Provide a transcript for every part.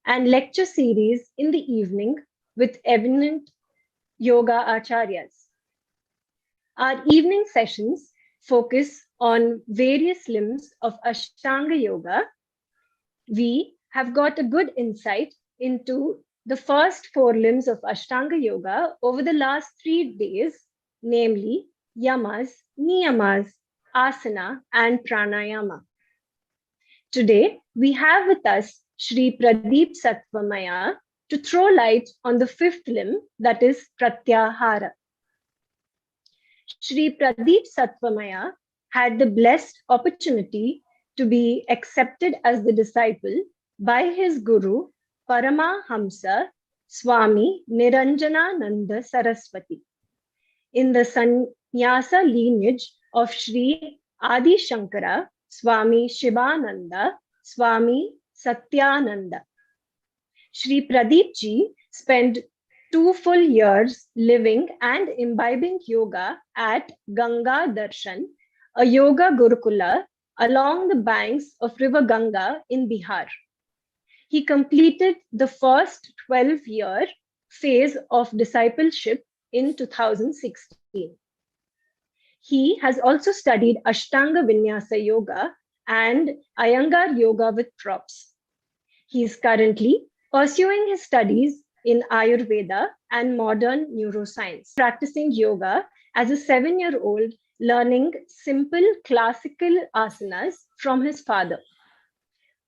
and lecture series in the evening with eminent yoga acharyas. Our evening sessions focus on various limbs of Ashtanga yoga. We have got a good insight into the first four limbs of Ashtanga yoga over the last 3 days, namely yamas, niyamas, asana, and pranayama. Today, we have with us Shri Pradeep Sattwamaya to throw light on the fifth limb, that is Pratyahara. Shri Pradeep Sattwamaya had the blessed opportunity to be accepted as the disciple by his guru, Paramhamsa, Swami Niranjanananda Saraswati. In the Sanyasa lineage of Shri Adi Shankara, Swami Sivananda, Swami Satyananda. Shri Pradeep ji spent 2 full years living and imbibing yoga at Gangadarshan, a yoga gurukula along the banks of river Ganga in Bihar. He completed the first 12-year phase of discipleship in 2016. He has also studied Ashtanga Vinyasa Yoga and Iyengar Yoga with props. He is currently pursuing his studies in Ayurveda and modern neuroscience, practicing yoga as a 7-year-old, learning simple classical asanas from his father.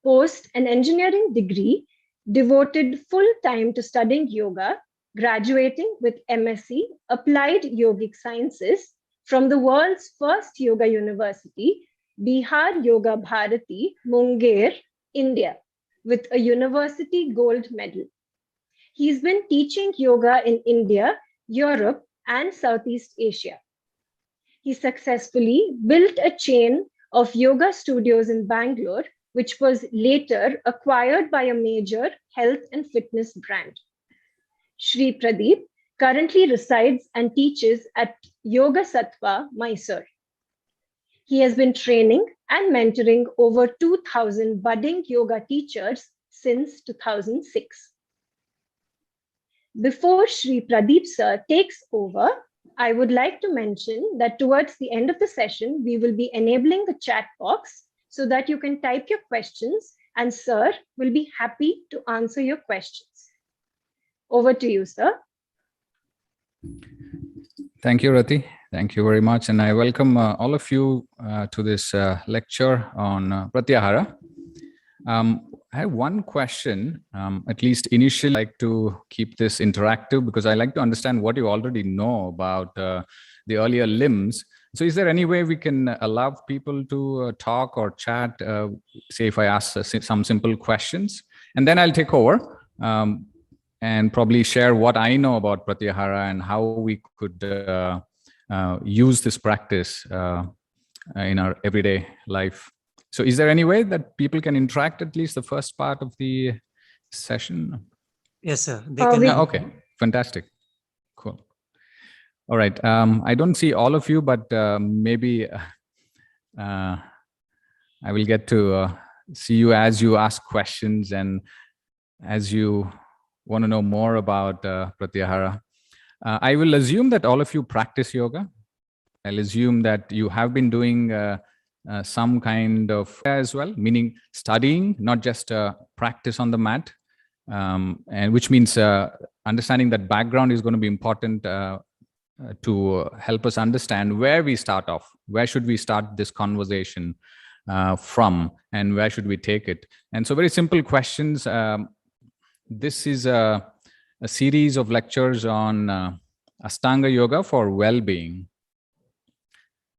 Post an engineering degree, devoted full time to studying yoga, graduating with M.Sc. Applied Yogic Sciences from the world's first yoga university, Bihar Yoga Bharati, Munger, India, with a university gold medal. He's been teaching yoga in India, Europe, and Southeast Asia. He successfully built a chain of yoga studios in Bangalore, which was later acquired by a major health and fitness brand. Shri Pradeep currently resides and teaches at Yoga Sattva, Mysore. He has been training and mentoring over 2,000 budding yoga teachers since 2006. Before Shri Pradeep sir takes over, I would like to mention that towards the end of the session, we will be enabling the chat box so that you can type your questions and sir will be happy to answer your questions. Over to you, sir. Thank you, Rati. Thank you very much. And I welcome all of you to this lecture on Pratyahara. I have one question, at least initially. I like to keep this interactive because I like to understand what you already know about the earlier limbs. So is there any way we can allow people to talk or chat, say if I ask some simple questions, and then I'll take over and probably share what I know about Pratyahara and how we could use this practice in our everyday life. So is there any way that people can interact at least the first part of the session? Yes, sir. They can. Okay, fantastic. Cool. All right. I don't see all of you, but maybe I will get to see you as you ask questions and as you want to know more about Pratyahara. I will assume that all of you practice yoga. I'll assume that you have been doing some kind of as well, meaning studying, not just practice on the mat, and which means understanding that background is going to be important to help us understand where we start off, where should we start this conversation from, and where should we take it. And so very simple questions. This is a series of lectures on Astanga yoga for well-being.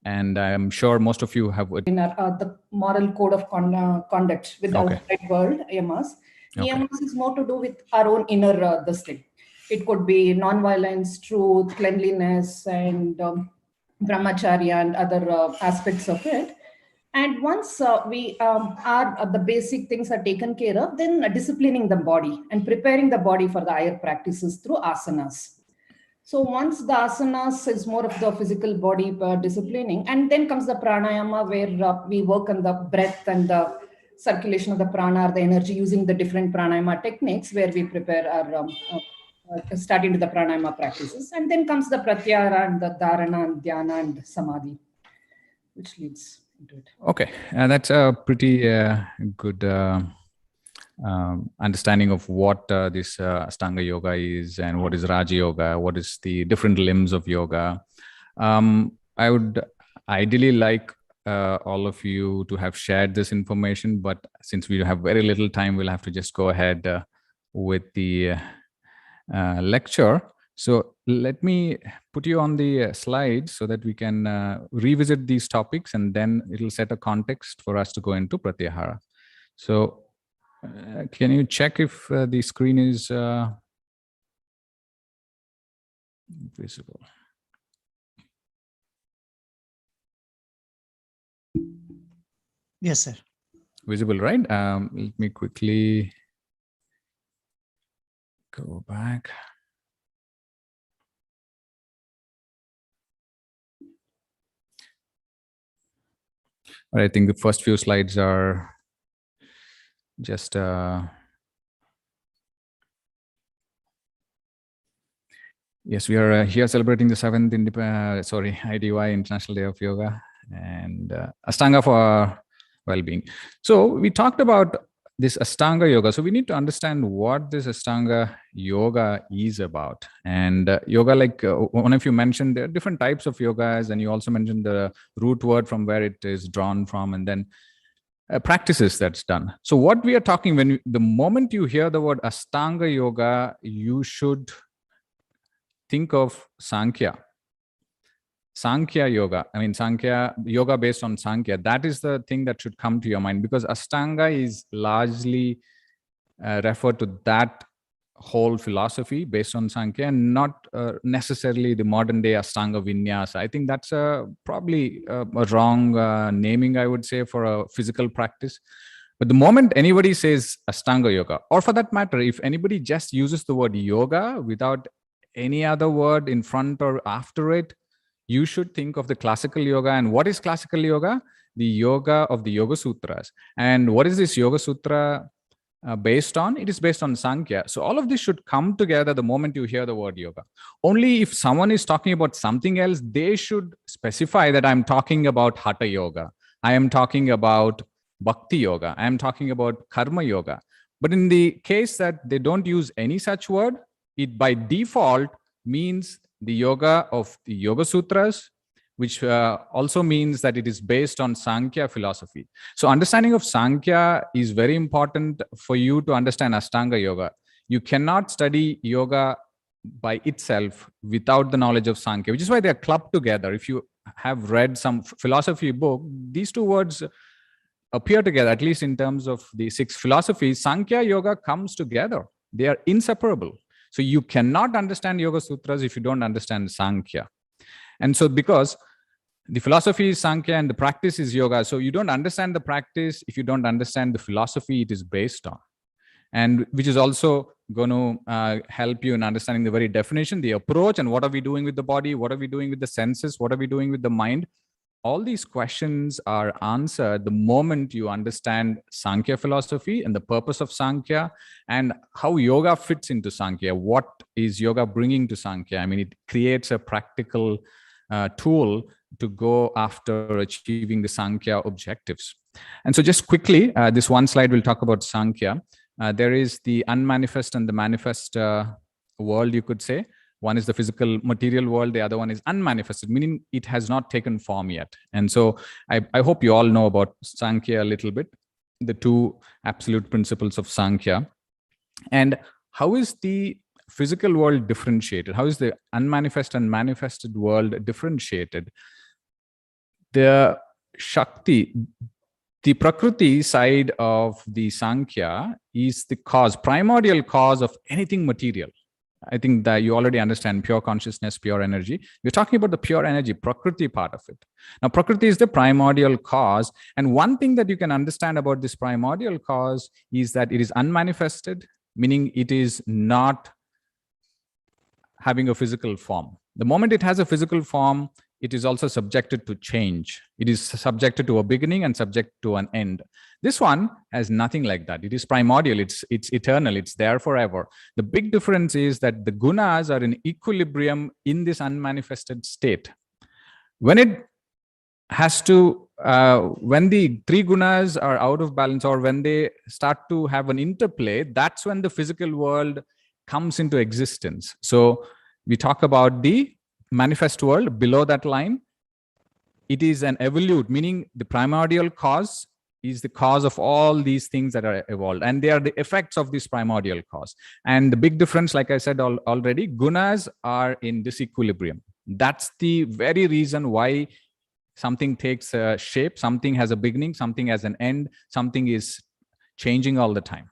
And I'm sure most of you have... In the moral code of conduct with the outside world, yamas. Yamas is more to do with our own inner this thing. It could be non-violence, truth, cleanliness, and brahmacharya and other aspects of it. And once we the basic things are taken care of, then disciplining the body and preparing the body for the higher practices through asanas. So once the asanas is more of the physical body disciplining, and then comes the pranayama where we work on the breath and the circulation of the prana or the energy using the different pranayama techniques where we prepare our start into the pranayama practices. And then comes the pratyahara and the dharana and dhyana and samadhi, which leads into it. Okay, that's a pretty good understanding of what this Astanga yoga is and what is Raja yoga, what is the different limbs of yoga. I would ideally like all of you to have shared this information, but since we have very little time, we'll have to just go ahead with the lecture. So let me put you on the slides so that we can revisit these topics, and then it'll set a context for us to go into Pratyahara. So can you check if the screen is visible? Yes, sir. Visible, right? Let me quickly go back. I think the first few slides are just yes, we are here celebrating the 7th IDY International Day of Yoga and Astanga for well-being. So we talked about this Astanga yoga. So we need to understand what this Astanga yoga is about. And yoga, like one of you mentioned, there are different types of yogas, and you also mentioned the root word from where it is drawn from, and then practices that's done. So what we are talking, the moment you hear the word Astanga yoga, you should think of Sankhya. Sankhya yoga. I mean, Sankhya yoga based on Sankhya. That is the thing that should come to your mind, because Astanga is largely referred to that whole philosophy based on Sankhya, and not necessarily the modern day Astanga Vinyasa. I think that's probably a wrong naming, I would say, for a physical practice. But the moment anybody says Astanga yoga, or for that matter, if anybody just uses the word yoga without any other word in front or after it, you should think of the classical yoga. And what is classical yoga? The yoga of the Yoga Sutras. And what is this Yoga Sutra based on? It is based on Sankhya. So all of this should come together the moment you hear the word yoga. Only if someone is talking about something else, they should specify that I'm talking about Hatha yoga, I am talking about Bhakti yoga, I am talking about Karma yoga. But in the case that they don't use any such word, it by default means the yoga of the Yoga Sutras, which also means that it is based on Sankhya philosophy. So understanding of Sankhya is very important for you to understand Astanga yoga. You cannot study yoga by itself without the knowledge of Sankhya, which is why they are clubbed together. If you have read some philosophy book, these two words appear together, at least in terms of the 6 philosophies. Sankhya yoga comes together. They are inseparable. So you cannot understand Yoga Sutras if you don't understand Sankhya. And so because the philosophy is Sankhya and the practice is yoga, so you don't understand the practice if you don't understand the philosophy it is based on. And which is also going to help you in understanding the very definition, the approach, and what are we doing with the body, what are we doing with the senses, what are we doing with the mind. All these questions are answered the moment you understand Sankhya philosophy and the purpose of Sankhya and how yoga fits into Sankhya. What is yoga bringing to Sankhya? I mean, it creates a practical tool to go after achieving the Sankhya objectives. And so just quickly, this one slide will talk about Sankhya. There is the unmanifest and the manifest world, you could say. One is the physical material world. The other one is unmanifested, meaning it has not taken form yet. And so I hope you all know about Sankhya a little bit, the 2 absolute principles of Sankhya. And how is the physical world differentiated? How is the unmanifest and manifested world differentiated? The Shakti, the Prakriti side of the Sankhya is the cause, primordial cause of anything material. I think that you already understand pure consciousness, pure energy. We're talking about the pure energy, Prakriti part of it. Now, Prakriti is the primordial cause. And one thing that you can understand about this primordial cause is that it is unmanifested, meaning it is not having a physical form. The moment it has a physical form, it is also subjected to change. It is subjected to a beginning and subject to an end. This one has nothing like that. It is primordial, it's eternal, it's there forever. The big difference is that the gunas are in equilibrium in this unmanifested state. When it has to, when the three gunas are out of balance, or when they start to have an interplay, that's when the physical world comes into existence. So we talk about the manifest world. Below that line, it is an evolute, meaning the primordial cause is the cause of all these things that are evolved, and they are the effects of this primordial cause. And the big difference, like I said already, gunas are in disequilibrium. That's the very reason why something takes a shape, something has a beginning, something has an end, something is changing all the time.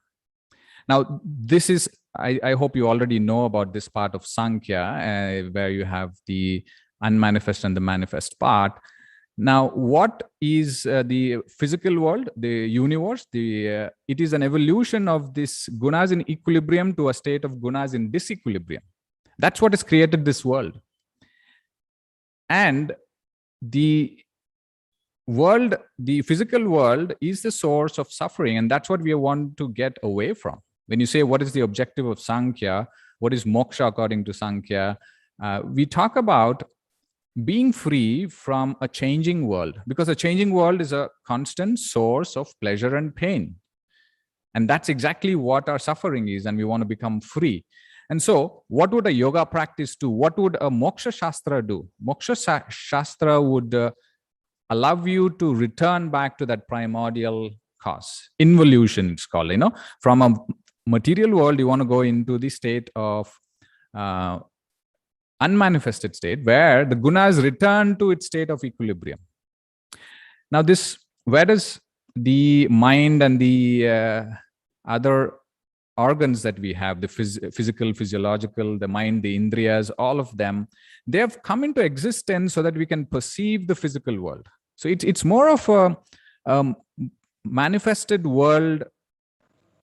Now, this is, I hope you already know about this part of Sankhya, where you have the unmanifest and the manifest part. Now, what is the physical world, the universe? It is an evolution of this gunas in equilibrium to a state of gunas in disequilibrium. That's what has created this world. And the world, the physical world, is the source of suffering, and that's what we want to get away from. When you say what is the objective of Sankhya, what is moksha according to Sankhya, we talk about being free from a changing world, because a changing world is a constant source of pleasure and pain. And that's exactly what our suffering is, and we want to become free. And so what would a yoga practice do? What would a moksha shastra do? Moksha shastra would allow you to return back to that primordial cause. Involution, it's called, from a material world, you want to go into the state of unmanifested state, where the gunas return to its state of equilibrium. Now, where does the mind and the other organs that we have, the physical, physiological, the mind, the Indriyas, all of them, they have come into existence so that we can perceive the physical world. So it's more of a manifested world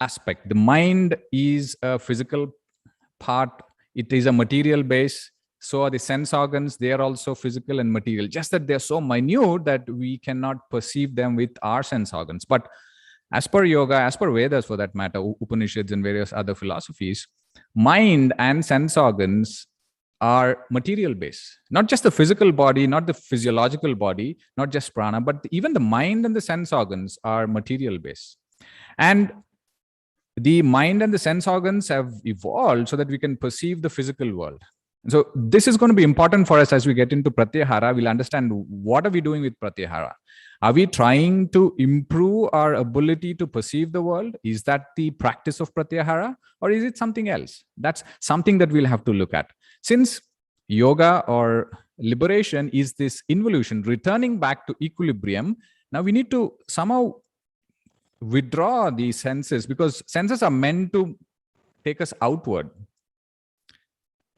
aspect. The mind is a physical part. It is a material base. So are the sense organs. They are also physical and material, just that they're so minute that we cannot perceive them with our sense organs. But as per yoga, as per Vedas for that matter, Upanishads and various other philosophies, mind and sense organs are material based. Not just the physical body, not the physiological body, not just prana, but even the mind and the sense organs are material based. And the mind and the sense organs have evolved so that we can perceive the physical world. And so this is going to be important for us as we get into Pratyahara. We'll understand what are we doing with Pratyahara. Are we trying to improve our ability to perceive the world? Is that the practice of Pratyahara, or is it something else? That's something that we'll have to look at. Since yoga or liberation is this involution, returning back to equilibrium, now we need to somehow withdraw these senses, because senses are meant to take us outward.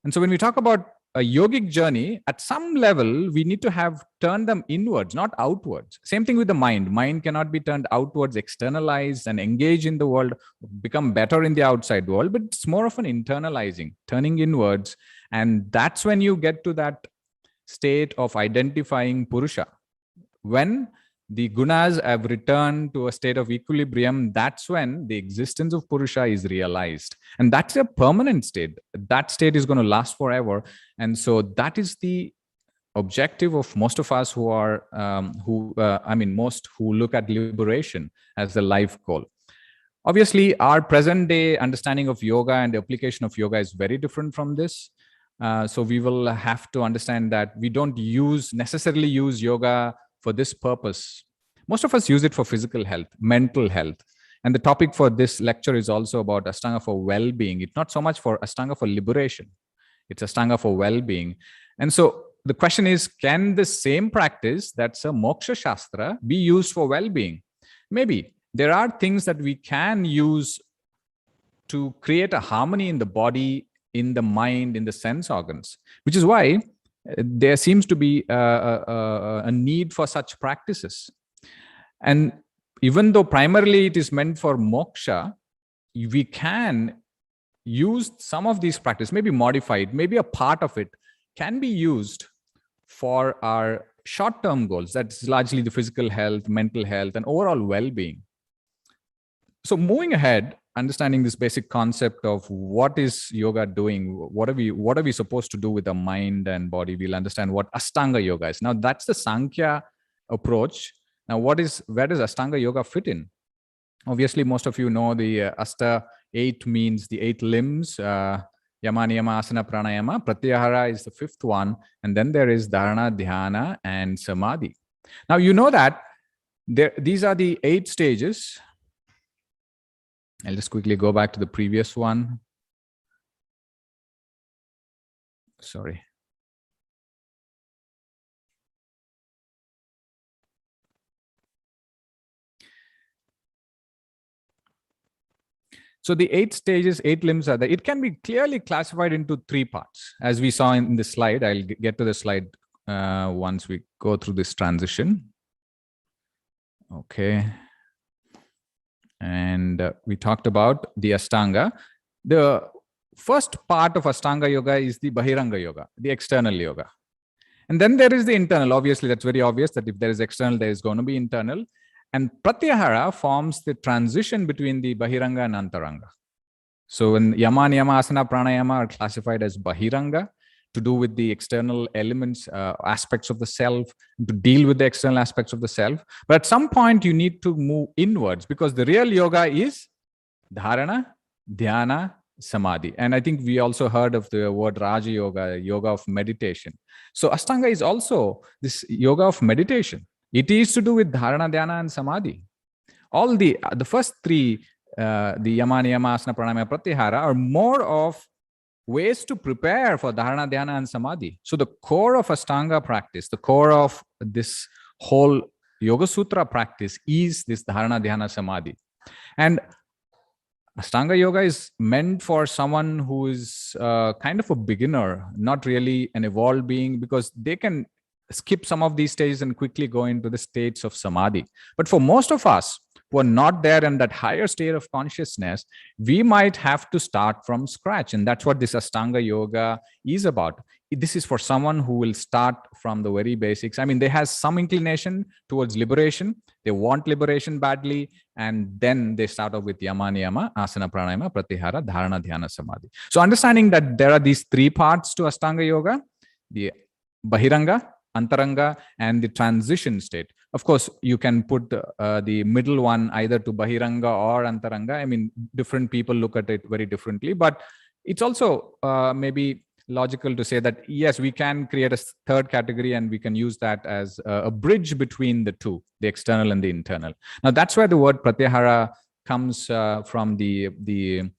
And so when we talk about a yogic journey, at some level, we need to have turned them inwards, not outwards. Same thing with the mind. Mind cannot be turned outwards, externalized and engage in the world, become better in the outside world, but it's more of an internalizing, turning inwards. And that's when you get to that state of identifying Purusha. When the gunas have returned to a state of equilibrium, that's when the existence of Purusha is realized. And that's a permanent state. That state is going to last forever. And so that is the objective of most of us who are, most who look at liberation as the life goal. Obviously, our present day understanding of yoga and the application of yoga is very different from this. So we will have to understand that we don't necessarily use yoga for this purpose. Most of us use it for physical health, mental health. And the topic for this lecture is also about Ashtanga for well-being. It's not so much for Ashtanga for liberation. It's Ashtanga for well-being. And so the question is, can the same practice that's a moksha shastra be used for well-being? Maybe. There are things that we can use to create a harmony in the body, in the mind, in the sense organs, which is why there seems to be a need for such practices. And even though primarily it is meant for moksha, we can use some of these practices, maybe modified, maybe a part of it can be used for our short-term goals. That's largely the physical health, mental health, and overall well-being. So moving ahead, understanding this basic concept of what is yoga doing, what are we supposed to do with the mind and body, we'll understand what Ashtanga yoga is. Now that's the Sankhya approach. Now where does Ashtanga yoga fit in? Obviously, most of you know the 8 means the 8 limbs. Yama, Niyama, Asana, Pranayama. Pratyahara is the 5th one. And then there is Dharana, Dhyana, and Samadhi. Now, you know that these are the 8 stages. I'll just quickly go back to the previous one. Sorry. So the 8 stages, 8 limbs are there. It can be clearly classified into 3 parts. As we saw in this slide, I'll get to the slide once we go through this transition. Okay. And we talked about the Ashtanga. The first part of Ashtanga yoga is the Bahiranga yoga, the external yoga. And then there is the internal. Obviously, that's very obvious that if there is external, there is going to be internal. And Pratyahara forms the transition between the Bahiranga and Antaranga. So when Yama, Niyama, Asana, Pranayama are classified as Bahiranga, to do with the external elements, aspects of the self, to deal with the external aspects of the self. But at some point, you need to move inwards, because the real yoga is Dharana, Dhyana, Samadhi. And I think we also heard of the word Raja Yoga, yoga of meditation. So Ashtanga is also this yoga of meditation. It is to do with Dharana, Dhyana, and Samadhi. All the first 3, the Yama, Niyama, Asana, Pranayama, Pratyahara, are more of ways to prepare for Dharana, Dhyana, and Samadhi. So the core of Ashtanga practice, the core of this whole Yoga Sutra practice is this Dharana, Dhyana, Samadhi. And Ashtanga yoga is meant for someone who is kind of a beginner, not really an evolved being, because they can skip some of these stages and quickly go into the states of Samadhi. But for most of us who are not there in that higher state of consciousness, we might have to start from scratch. And that's what this Ashtanga yoga is about. This is for someone who will start from the very basics. I mean, they have some inclination towards liberation. They want liberation badly. And then they start off with Yama, Niyama, Asana, Pranayama, Pratyahara, Dharana, Dhyana, Samadhi. So understanding that there are these 3 parts to Ashtanga yoga, the Bahiranga, Antaranga, and the transition state. Of course, you can put the middle one either to Bahiranga or Antaranga. I mean, different people look at it very differently, but it's also maybe logical to say that, yes, we can create a 3rd category and we can use that as a bridge between the 2, the external and the internal. Now, that's where the word Pratyahara comes from, the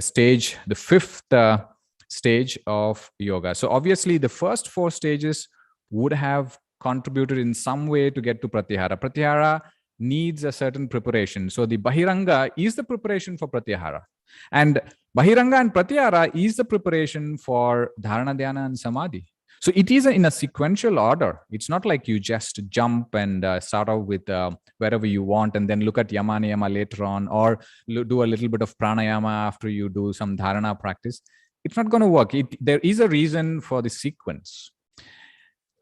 stage, the 5th stage of yoga. So obviously, the first 4 stages would have contributed in some way to get to Pratyahara. Pratyahara needs a certain preparation. So the Bahiranga is the preparation for Pratyahara. And Bahiranga and Pratyahara is the preparation for Dharana, Dhyana, and Samadhi. So it is in a sequential order. It's not like you just jump and start out with wherever you want and then look at Yama, Niyama later on, or do a little bit of Pranayama after you do some Dharana practice. It's not going to work. There is a reason for the sequence.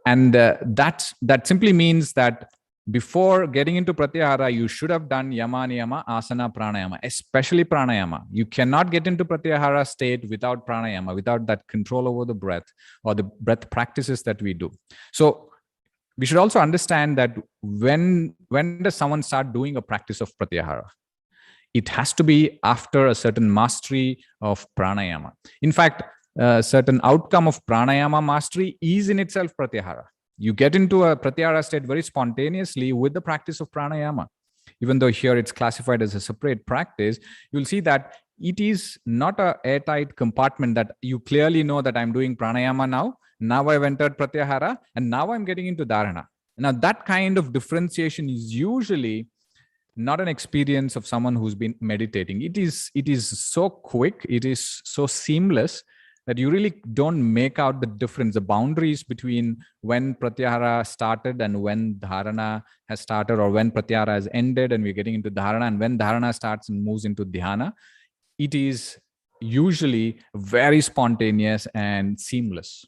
And that simply means that before getting into Pratyahara, you should have done Yama, Niyama, Asana, Pranayama, especially Pranayama. You cannot get into Pratyahara state without Pranayama, without that control over the breath or the breath practices that we do. So we should also understand that when does someone start doing a practice of Pratyahara? It has to be after a certain mastery of Pranayama. In fact, a certain outcome of Pranayama mastery is in itself Pratyahara. You get into a Pratyahara state very spontaneously with the practice of Pranayama. Even though here it's classified as a separate practice, you'll see that it is not an airtight compartment that you clearly know that I'm doing Pranayama now. Now I've entered Pratyahara and now I'm getting into Dharana. Now that kind of differentiation is usually not an experience of someone who's been meditating. It is so quick, it is so seamless that you really don't make out the difference, the boundaries between when Pratyahara started and when Dharana has started, or when Pratyahara has ended and we're getting into Dharana, and when Dharana starts and moves into Dhyana. It is usually very spontaneous and seamless.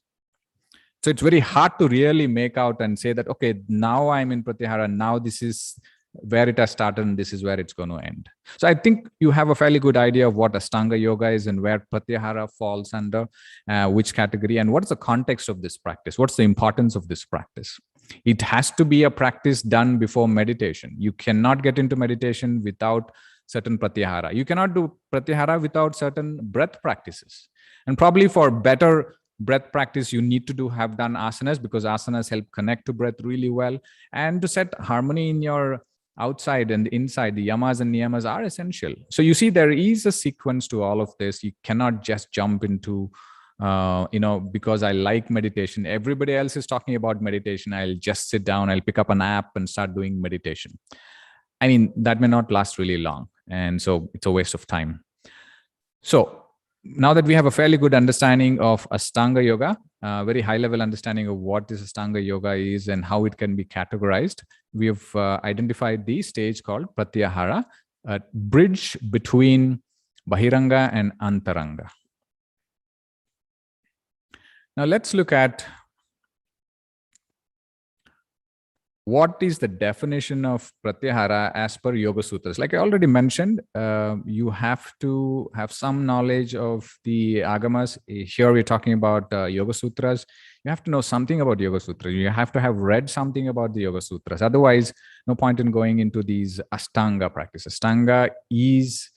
So it's very hard to really make out and say that, okay, now I'm in Pratyahara, now this is where it has started and this is where it's going to end. So I think you have a fairly good idea of what Ashtanga yoga is and where Pratyahara falls under which category, and what's the context of this practice. What's the importance of this practice? It has to be a practice done before meditation. You cannot get into meditation without certain Pratyahara. You cannot do Pratyahara without certain breath practices. And probably for better breath practice, you need to have done asanas, because asanas help connect to breath really well. And to set harmony in your outside and inside, the yamas and niyamas are essential. So you see, there is a sequence to all of this. You cannot just jump into, because I like meditation, everybody else is talking about meditation, I'll just sit down, I'll pick up an app and start doing meditation. I mean, that may not last really long. And so it's a waste of time. So now that we have a fairly good understanding of Ashtanga yoga, very high level understanding of what this Ashtanga yoga is and how it can be categorized, we have identified the stage called Pratyahara, a bridge between Bahiranga and Antaranga. Now let's look at what is the definition of Pratyahara as per Yoga Sutras. Like I already mentioned, you have to have some knowledge of the Agamas. Here we're talking about Yoga Sutras. You have to know something about Yoga Sutras. You have to have read something about the Yoga Sutras. Otherwise, no point in going into these Ashtanga practices. Ashtanga is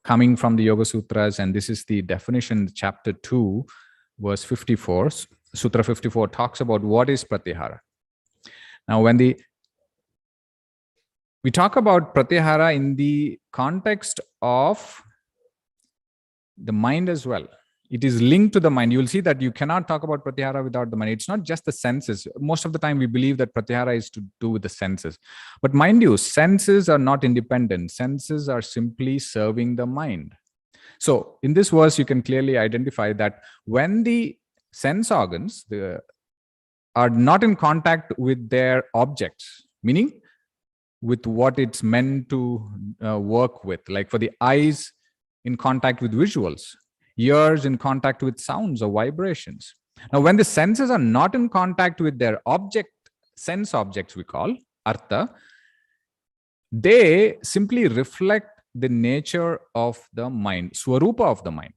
coming from the Yoga Sutras, and this is the definition. Chapter 2, verse 54. Sutra 54 talks about what is Pratyahara. Now, when we talk about Pratyahara in the context of the mind as well, it is linked to the mind. You will see that you cannot talk about Pratyahara without the mind. It's not just the senses. Most of the time we believe that Pratyahara is to do with the senses. But mind you, senses are not independent. Senses are simply serving the mind. So in this verse, you can clearly identify that when the sense organs, are not in contact with their objects, meaning with what it's meant to work with. Like for the eyes, in contact with visuals, ears in contact with sounds or vibrations. Now, when the senses are not in contact with their object, sense objects we call, artha, they simply reflect the nature of the mind, swarupa of the mind.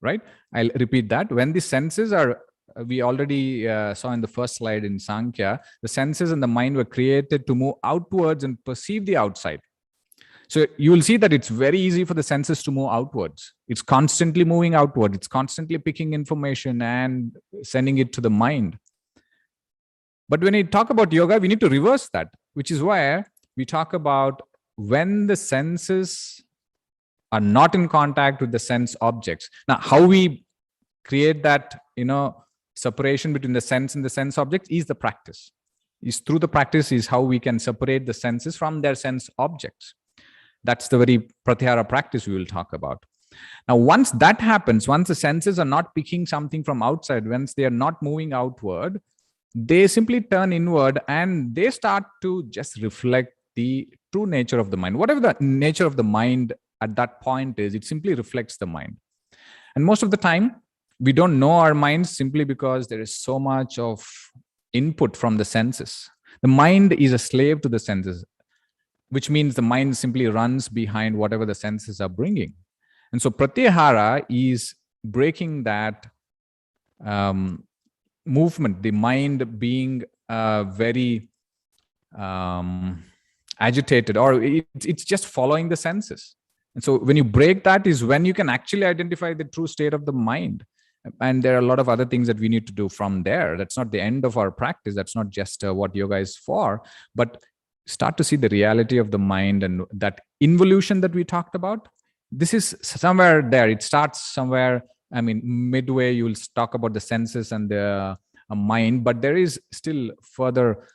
Right? I'll repeat that. When the senses are, we already saw in the first slide in Sankhya, the senses and the mind were created to move outwards and perceive the outside. So you will see that it's very easy for the senses to move outwards. It's constantly moving outward. It's constantly picking information and sending it to the mind. But when we talk about yoga, we need to reverse that, which is where we talk about when the senses are not in contact with the sense objects. Now, how we create that, separation between the sense and the sense objects is the practice. Is through the practice is how we can separate the senses from their sense objects. That's the very Pratyahara practice we will talk about. Now, once that happens, once the senses are not picking something from outside, once they are not moving outward, they simply turn inward and they start to just reflect the true nature of the mind. Whatever the nature of the mind at that point is, it simply reflects the mind. And most of the time, we don't know our minds simply because there is so much of input from the senses. The mind is a slave to the senses, which means the mind simply runs behind whatever the senses are bringing. And so Pratyahara is breaking that movement, the mind being very agitated, or it's just following the senses. And so when you break that is when you can actually identify the true state of the mind. And there are a lot of other things that we need to do from there. That's not the end of our practice. That's not just what yoga is for, but start to see the reality of the mind and that involution that we talked about. This is somewhere there. It starts somewhere, midway, you'll talk about the senses and the mind, but there is still further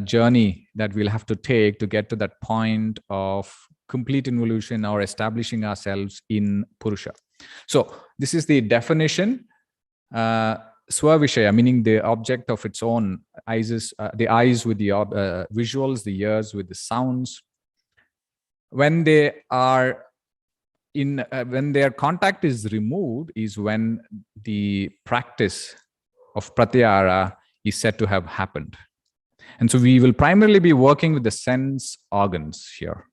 journey that we'll have to take to get to that point of complete involution or establishing ourselves in Purusha. So this is the definition. Swavishaya, meaning the object of its own, the eyes with the visuals, the ears with the sounds. When they are when their contact is removed is when the practice of Pratyahara is said to have happened. And so we will primarily be working with the sense organs here.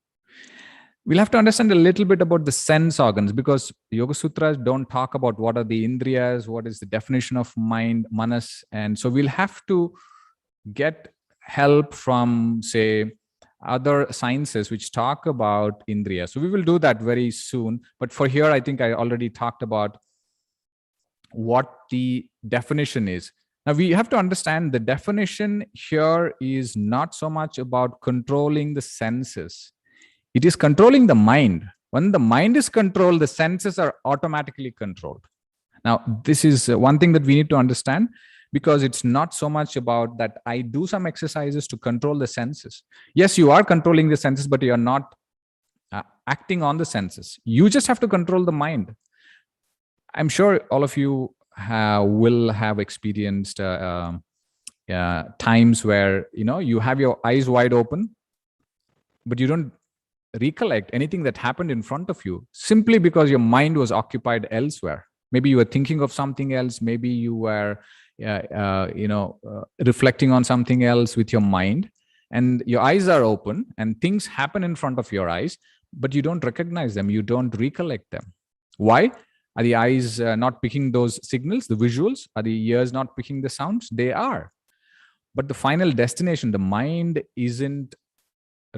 We'll have to understand a little bit about the sense organs, because Yoga Sutras don't talk about what are the Indriyas, what is the definition of mind, manas. And so we'll have to get help from, say, other sciences which talk about Indriya. So we will do that very soon. But for here, I think I already talked about what the definition is. Now we have to understand the definition here is not so much about controlling the senses. It is controlling the mind. When the mind is controlled, the senses are automatically controlled. Now, this is one thing that we need to understand, because it's not so much about that I do some exercises to control the senses. Yes, you are controlling the senses, but you are not acting on the senses. You just have to control the mind. I'm sure all of you will have experienced times where, you have your eyes wide open, but you don't recollect anything that happened in front of you, simply because your mind was occupied elsewhere. Maybe you were thinking of something else. Maybe you were, reflecting on something else with your mind, and your eyes are open and things happen in front of your eyes, but you don't recognize them. You don't recollect them. Why? Are the eyes not picking those signals, the visuals? Are the ears not picking the sounds? They are. But the final destination, the mind isn't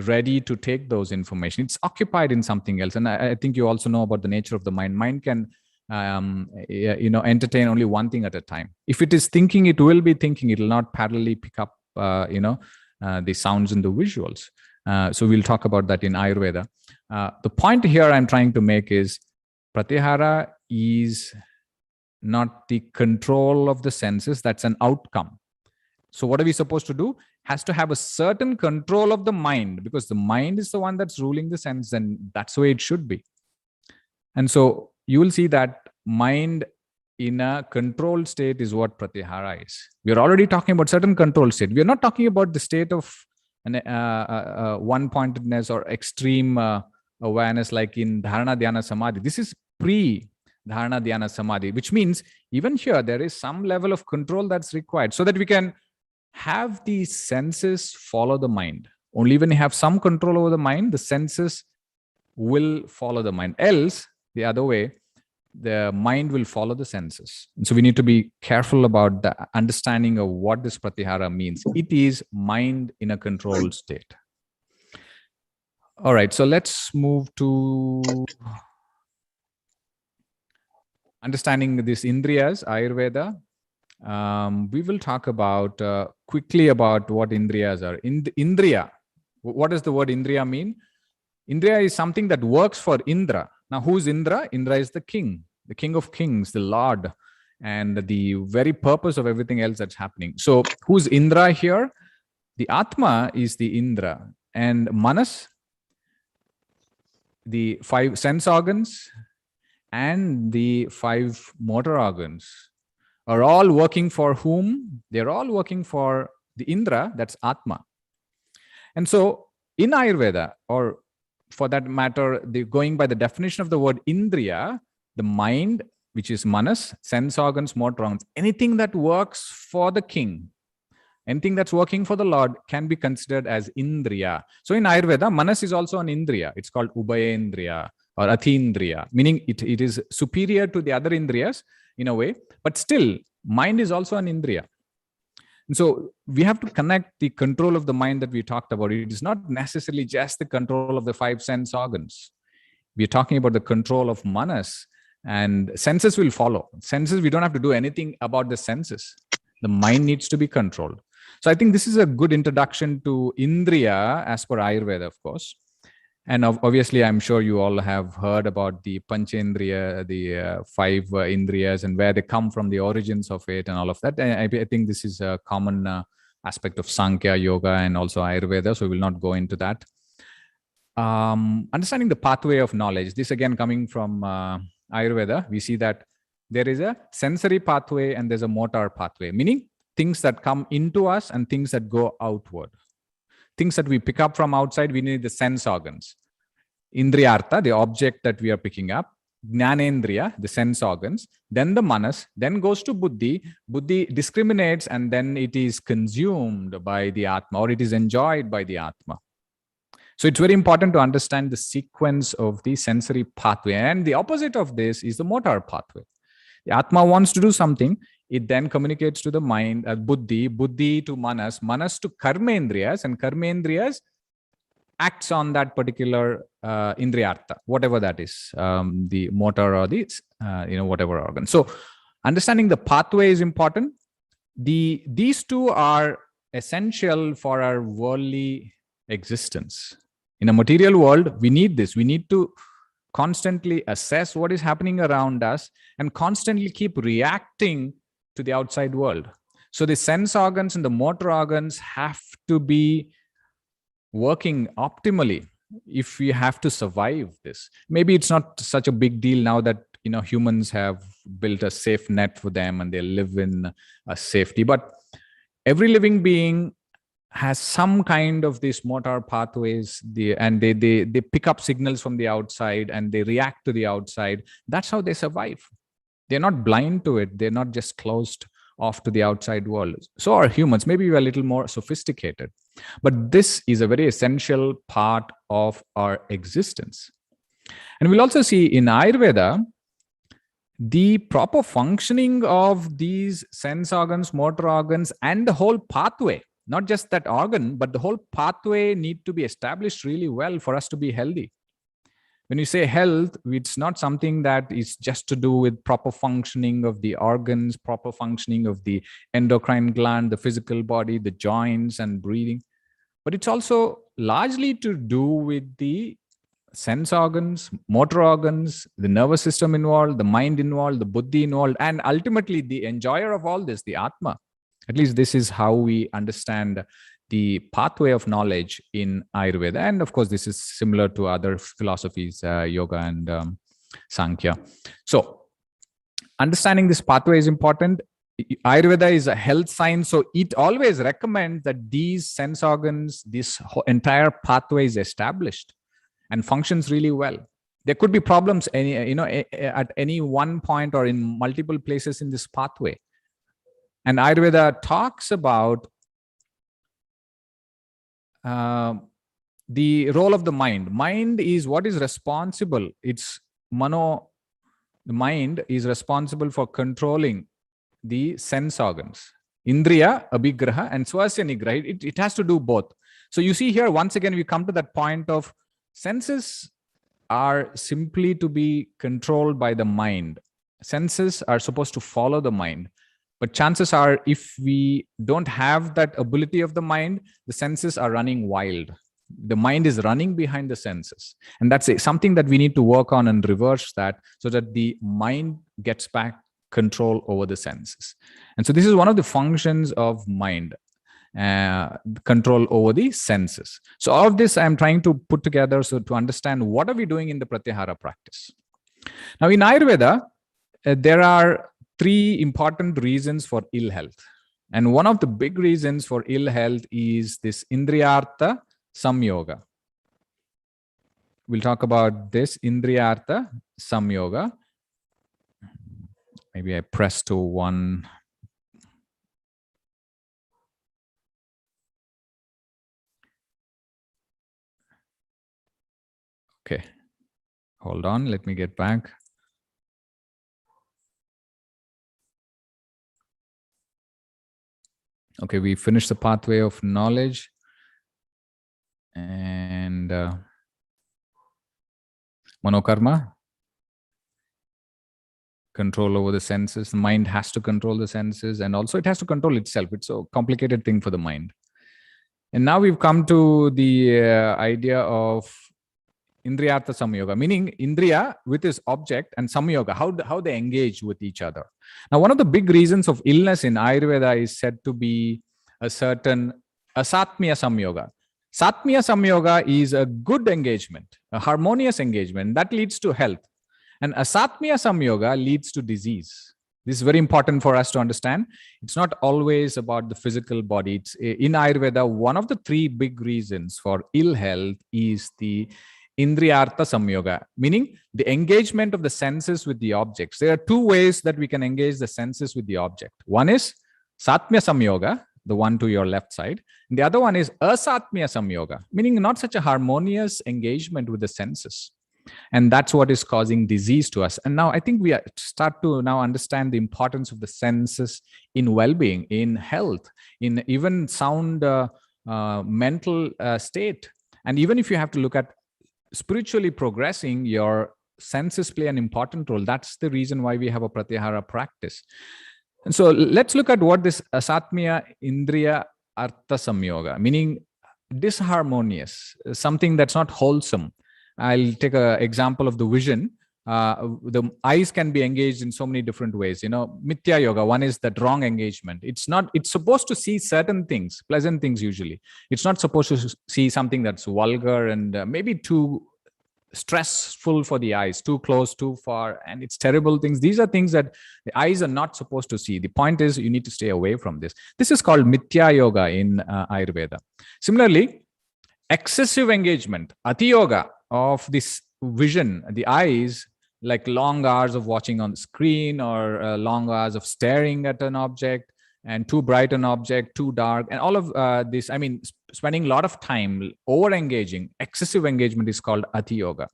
ready to take those information. It's occupied in something else. And I think you also know about the nature of the mind. Mind can entertain only one thing at a time. If it is thinking, it will be thinking. It will not parallelly pick up the sounds and the visuals. So we'll talk about that in Ayurveda. The point here I'm trying to make is Pratyahara is not the control of the senses. That's an outcome. So what are we supposed to do? Has to have a certain control of the mind, because the mind is the one that's ruling the sense, and that's the way it should be. And so you will see that mind in a controlled state is what Pratyahara is. We are already talking about certain controlled state. We are not talking about the state of one-pointedness or extreme awareness like in Dharana Dhyana Samadhi. This is pre-Dharana Dhyana Samadhi, which means even here there is some level of control that's required so that we can have the senses follow the mind. Only when you have some control over the mind, the senses will follow the mind. Else, the other way, the mind will follow the senses. And so we need to be careful about the understanding of what this Pratyahara means. It is mind in a controlled state. All right, so let's move to understanding this Indriyas, Ayurveda. We will talk about quickly about what Indriyas are. Indriya, what does the word Indriya mean? Indriya is something that works for Indra. Now, who is Indra? Indra is the king of kings, the Lord, and the very purpose of everything else that's happening. So, who's Indra here? The Atma is the Indra, and Manas, the 5 sense organs, and the 5 motor organs are all working for whom? They're all working for the Indra, that's Atma. And so, in Ayurveda, or for that matter, going by the definition of the word Indriya, the mind, which is Manas, sense organs, motor organs, anything that works for the king, anything that's working for the Lord can be considered as Indriya. So in Ayurveda, Manas is also an Indriya. It's called Ubhayendriya or Atindriya, meaning it is superior to the other Indriyas in a way, but still, mind is also an Indriya. And so we have to connect the control of the mind that we talked about. It is not necessarily just the control of the 5 sense organs. We're talking about the control of Manas, and senses will follow. Senses, we don't have to do anything about the senses. The mind needs to be controlled. So I think this is a good introduction to Indriya as per Ayurveda, of course. And obviously, I'm sure you all have heard about the Panchendriya, the 5 Indriyas, and where they come from, the origins of it, and all of that. And I think this is a common aspect of Sankhya, Yoga, and also Ayurveda. So we will not go into that. Understanding the pathway of knowledge. This again coming from Ayurveda, we see that there is a sensory pathway and there's a motor pathway, meaning things that come into us and things that go outward. Things that we pick up from outside, we need the sense organs. Indriyartha, the object that we are picking up, Jnanendriya, the sense organs, then the manas, then goes to buddhi. Buddhi discriminates, and then it is consumed by the Atma, or it is enjoyed by the Atma. So it's very important to understand the sequence of the sensory pathway. And the opposite of this is the motor pathway. The Atma wants to do something. It then communicates to the mind, buddhi, buddhi to manas, manas to karmendriyas, and karmendriyas acts on that particular indriyartha, whatever that is, the motor or the, whatever organ. So understanding the pathway is important. These two are essential for our worldly existence. In a material world, we need this. We need to constantly assess what is happening around us and constantly keep reacting to the outside world. So the sense organs and the motor organs have to be working optimally if we have to survive this. Maybe it's not such a big deal now that humans have built a safe net for them and they live in safety. But every living being has some kind of these motor pathways, and they pick up signals from the outside and they react to the outside. That's how they survive. They're not blind to it. They're not just closed off to the outside world. So are humans. Maybe we're a little more sophisticated, but this is a very essential part of our existence. And we'll also see in Ayurveda, the proper functioning of these sense organs, motor organs, and the whole pathway, not just that organ, but the whole pathway need to be established really well for us to be healthy. When you say health, it's not something that is just to do with proper functioning of the organs, proper functioning of the endocrine gland, the physical body, the joints and breathing, but it's also largely to do with the sense organs, motor organs, the nervous system involved, the mind involved, the buddhi involved, and ultimately the enjoyer of all this, the Atma. At least this is how we understand the pathway of knowledge in Ayurveda. And of course, this is similar to other philosophies, yoga and Sankhya. So understanding this pathway is important. Ayurveda is a health science, so it always recommends that these sense organs, this entire pathway is established and functions really well. There could be problems at any one point or in multiple places in this pathway. And Ayurveda talks about the role of the mind. Mind is what is responsible. It's mano. The mind is responsible for controlling the sense organs. Indriya, abhigraha, and swasya nigraha. It has to do both. So you see here, once again, we come to that point of senses are simply to be controlled by the mind. Senses are supposed to follow the mind. But chances are, if we don't have that ability of the mind, the senses are running wild. The mind is running behind the senses. And that's something that we need to work on and reverse that, so that the mind gets back control over the senses. And so this is one of the functions of mind, control over the senses. So all of this I'm trying to put together so to understand what are we doing in the Pratyahara practice. Now in Ayurveda, there are three important reasons for ill health. And one of the big reasons for ill health is this Indriyartha Samyoga. We'll talk about this Indriyartha Samyoga. Maybe I press to one. Okay, hold on, let me get back. Okay, we finished the pathway of knowledge and manokarma, control over the senses. The mind has to control the senses, and also it has to control itself. It's a complicated thing for the mind. And now we've come to the idea of Indriyartha Samyoga, meaning Indriya with its object and Samyoga, how they engage with each other. Now, one of the big reasons of illness in Ayurveda is said to be a certain Asatmya Samyoga. Satmya Samyoga is a good engagement, a harmonious engagement that leads to health. And Asatmya Samyoga leads to disease. This is very important for us to understand. It's not always about the physical body. It's, in Ayurveda, one of the three big reasons for ill health is the Indriyartha Samyoga, meaning the engagement of the senses with the objects. There are two ways that we can engage the senses with the object. One is Satmya Samyoga, the one to your left side. And the other one is Asatmya Samyoga, meaning not such a harmonious engagement with the senses. And that's what is causing disease to us. And now I think we start to now understand the importance of the senses in well-being, in health, in even sound mental state. And even if you have to look at spiritually progressing, your senses play an important role. That's the reason why we have a Pratyahara practice. And so let's look at what this Asatmya Indriya Artha Samyoga, meaning disharmonious, something that's not wholesome. I'll take an example of the vision. The eyes can be engaged in so many different ways. Mithya yoga, one is that wrong engagement. It's supposed to see certain things, pleasant things usually. It's not supposed to see something that's vulgar and maybe too stressful for the eyes, too close, too far, and it's terrible things. These are things that the eyes are not supposed to see. The point is you need to stay away from this. This is called Mithya yoga in Ayurveda. Similarly, excessive engagement, Ati yoga of this vision, the eyes, like long hours of watching on the screen or long hours of staring at an object, and too bright an object, too dark, and all of this, spending a lot of time over engaging, excessive engagement is called Ati yoga.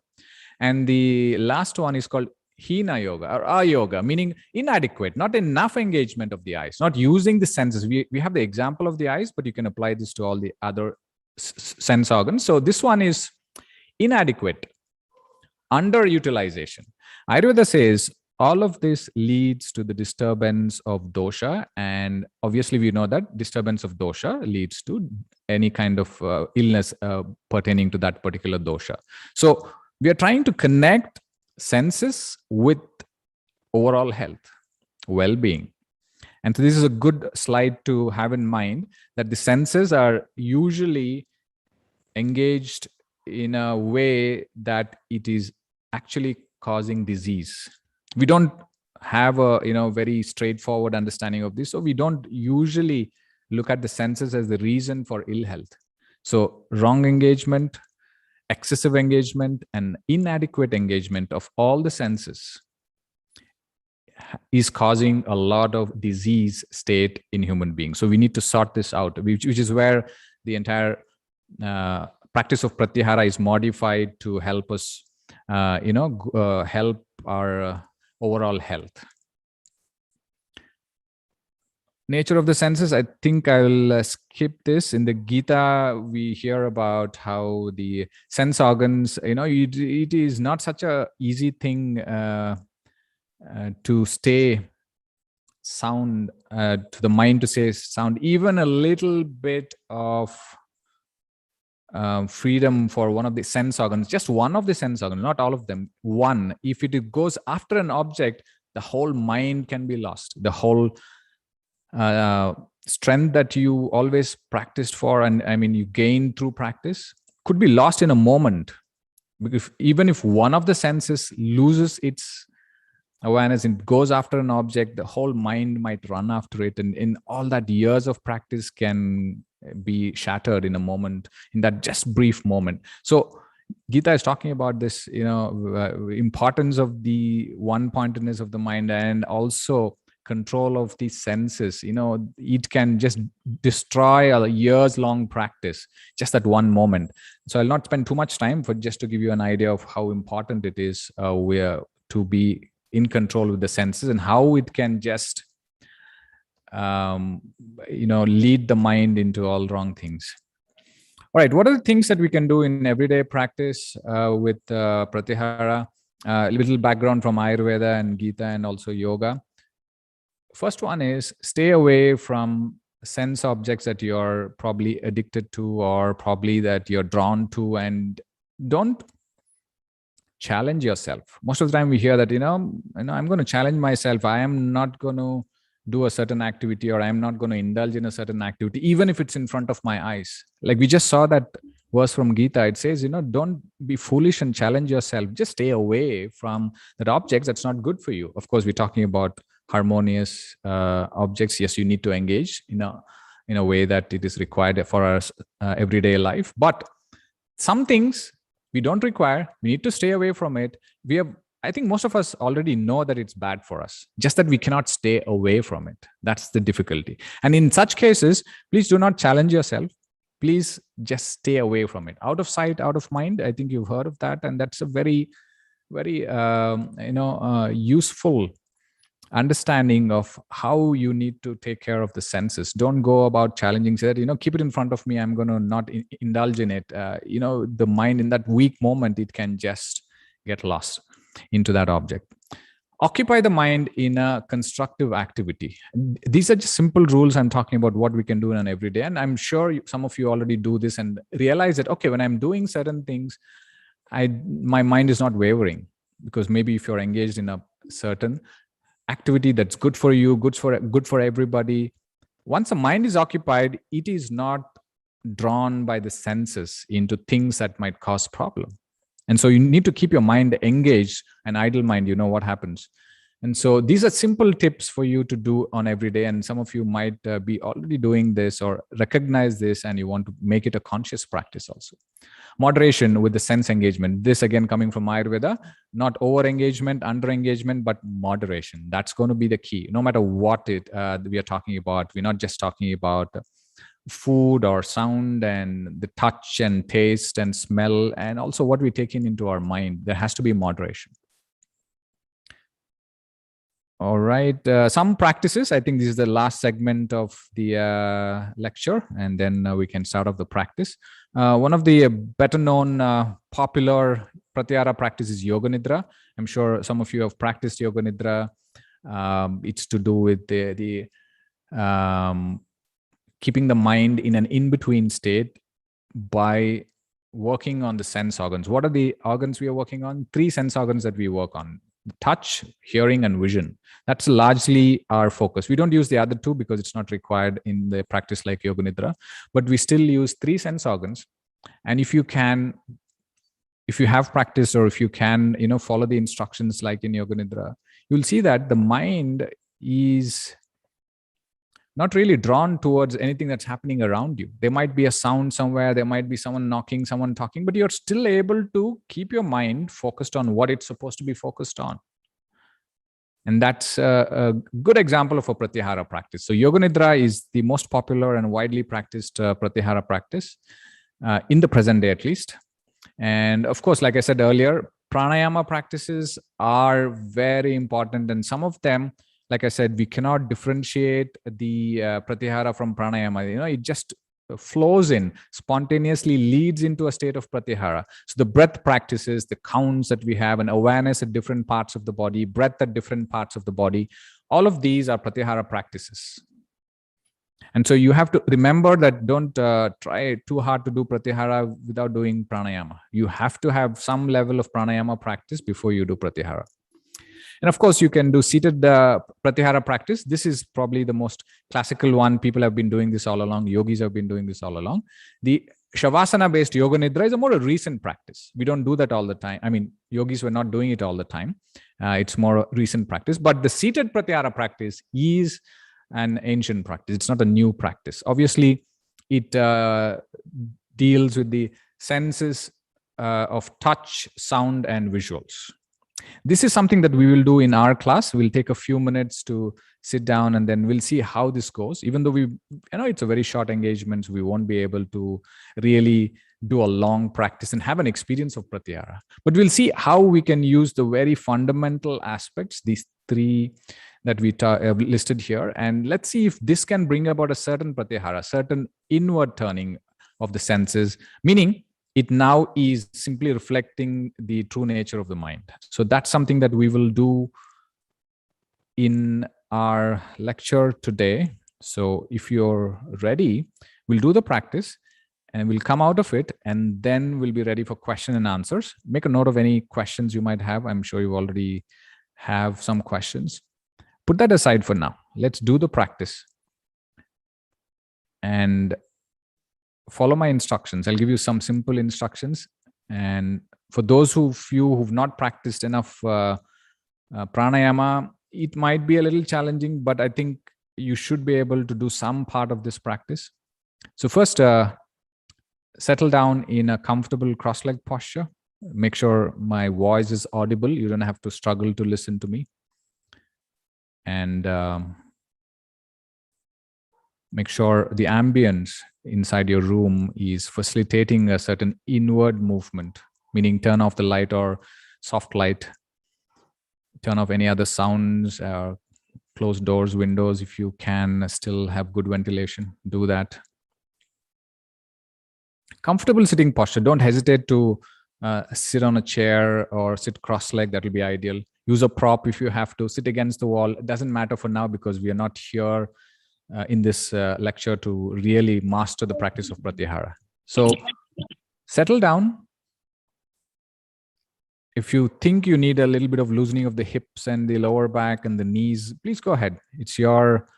And the last one is called Hina yoga or Ayoga, meaning inadequate, not enough engagement of the eyes, not using the senses. We have the example of the eyes, but you can apply this to all the other sense organs. So this one is inadequate, underutilization. Ayurveda says all of this leads to the disturbance of dosha, and obviously we know that disturbance of dosha leads to any kind of illness pertaining to that particular dosha. So we are trying to connect senses with overall health, well-being. And so this is a good slide to have in mind, that the senses are usually engaged in a way that it is actually causing disease. We don't have a very straightforward understanding of this, so we don't usually look at the senses as the reason for ill health. So wrong engagement, excessive engagement, and inadequate engagement of all the senses is causing a lot of disease state in human beings. So we need to sort this out, which is where the entire practice of Pratyahara is modified to help us, help our overall health. Nature of the senses, I think I will skip this. In the Gita, we hear about how the sense organs, it is not such a easy thing to stay sound, to the mind to stay sound. Even a little bit of freedom for one of the sense organs, just one of the sense organs, not all of them, one, if it goes after an object, the whole mind can be lost. The whole strength that you always practiced for, and you gain through practice, could be lost in a moment. Because even if one of the senses loses its awareness and goes after an object, the whole mind might run after it, and in all that years of practice can be shattered in a moment, in that just brief moment. So Gita is talking about this, importance of the one-pointedness of the mind, and also control of the senses. It can just destroy a years-long practice, just at one moment. So I'll not spend too much time, but just to give you an idea of how important it is to be in control with the senses, and how it can just lead the mind into all wrong things. All right, what are the things that we can do in everyday practice with Pratyahara? A little background from Ayurveda and Gita and also yoga. First one is stay away from sense objects that you're probably addicted to, or probably that you're drawn to, and don't challenge yourself. Most of the time we hear that, I'm going to challenge myself. I am not going to do a certain activity, or I'm not going to indulge in a certain activity, even if it's in front of my eyes. Like we just saw that verse from Gita. It says, don't be foolish and challenge yourself. Just stay away from that objects that's not good for you. Of course, we're talking about harmonious objects. Yes, you need to engage in a way that it is required for our everyday life. But some things We don't require, we need to stay away from it. I think most of us already know that it's bad for us, just that we cannot stay away from it. That's the difficulty. And in such cases, please do not challenge yourself. Please just stay away from it. Out of sight, out of mind. I think you've heard of that. And that's a very, very, useful understanding of how you need to take care of the senses. Don't go about challenging, say that, keep it in front of me, I'm going to not indulge in it. The mind in that weak moment, it can just get lost into that object. Occupy the mind in a constructive activity. These are just simple rules. I'm talking about what we can do in an everyday, and I'm sure some of you already do this and realize that, okay, when I'm doing certain things, my mind is not wavering, because maybe if you're engaged in a certain activity that's good for you, good for everybody, once the mind is occupied, it is not drawn by the senses into things that might cause problem. And so you need to keep your mind engaged. An idle mind, what happens. And so these are simple tips for you to do on every day. And some of you might be already doing this or recognize this, and you want to make it a conscious practice also. Moderation with the sense engagement. This again coming from Ayurveda, not over engagement, under engagement, but moderation. That's going to be the key. No matter what we are talking about, we're not just talking about food or sound and the touch and taste and smell, and also what we take into our mind. There has to be moderation. All right. Some practices. I think this is the last segment of the lecture, and then we can start off the practice. One of the better known popular Pratyahara practice is Yoga Nidra. I'm sure some of you have practiced Yoga Nidra. It's to do with the keeping the mind in an in-between state by working on the sense organs. What are the organs we are working on? 3 sense organs that we work on: touch, hearing, and vision. That's largely our focus. We don't use the other 2 because it's not required in the practice like Yoga Nidra, but we still use 3 sense organs. And if you have practiced, or if you can, follow the instructions like in Yoga Nidra, you'll see that the mind is not really drawn towards anything that's happening around you. There might be a sound somewhere, there might be someone knocking, someone talking, but you're still able to keep your mind focused on what it's supposed to be focused on. And that's a good example of a Pratyahara practice. So Yoga Nidra is the most popular and widely practiced Pratyahara practice in the present day, at least. And of course, like I said earlier, pranayama practices are very important, and some of them, like I said, we cannot differentiate the Pratyahara from pranayama. It just flows in, spontaneously leads into a state of Pratyahara. So the breath practices, the counts that we have, and awareness at different parts of the body, breath at different parts of the body, all of these are Pratyahara practices. And so you have to remember that don't try too hard to do Pratyahara without doing pranayama. You have to have some level of pranayama practice before you do Pratyahara. And of course, you can do seated Pratyahara practice. This is probably the most classical one. People have been doing this all along. Yogis have been doing this all along. The Shavasana-based Yoga Nidra is a more recent practice. We don't do that all the time. I mean, yogis were not doing it all the time. It's more a recent practice. But the seated Pratyahara practice is an ancient practice. It's not a new practice. Obviously, it deals with the senses of touch, sound, and visuals. This is something that we will do in our class. We'll take a few minutes to sit down, and then we'll see how this goes. Even though it's a very short engagement, so we won't be able to really do a long practice and have an experience of Pratyahara. But we'll see how we can use the very fundamental aspects, these 3 that we listed here. And let's see if this can bring about a certain Pratyahara, certain inward turning of the senses, meaning it now is simply reflecting the true nature of the mind. So that's something that we will do in our lecture today. So if you're ready, we'll do the practice and we'll come out of it, and then we'll be ready for question and answers. Make a note of any questions you might have. I'm sure you already have some questions. Put that aside for now. Let's do the practice and follow my instructions. I'll give you some simple instructions. And for those of you who've not practiced enough pranayama, it might be a little challenging, but I think you should be able to do some part of this practice. So first, settle down in a comfortable cross-legged posture. Make sure my voice is audible. You don't have to struggle to listen to me. And make sure the ambience inside your room is facilitating a certain inward movement, meaning turn off the light or soft light, turn off any other sounds, close doors, windows. If you can still have good ventilation, do that. Comfortable sitting posture. Don't hesitate to sit on a chair or sit cross-legged. That will be ideal. Use a prop if you have to. Sit against the wall. It doesn't matter for now because we are not here in this lecture to really master the practice of Pratyahara. So settle down. If you think you need a little bit of loosening of the hips and the lower back and the knees, please go ahead. It's your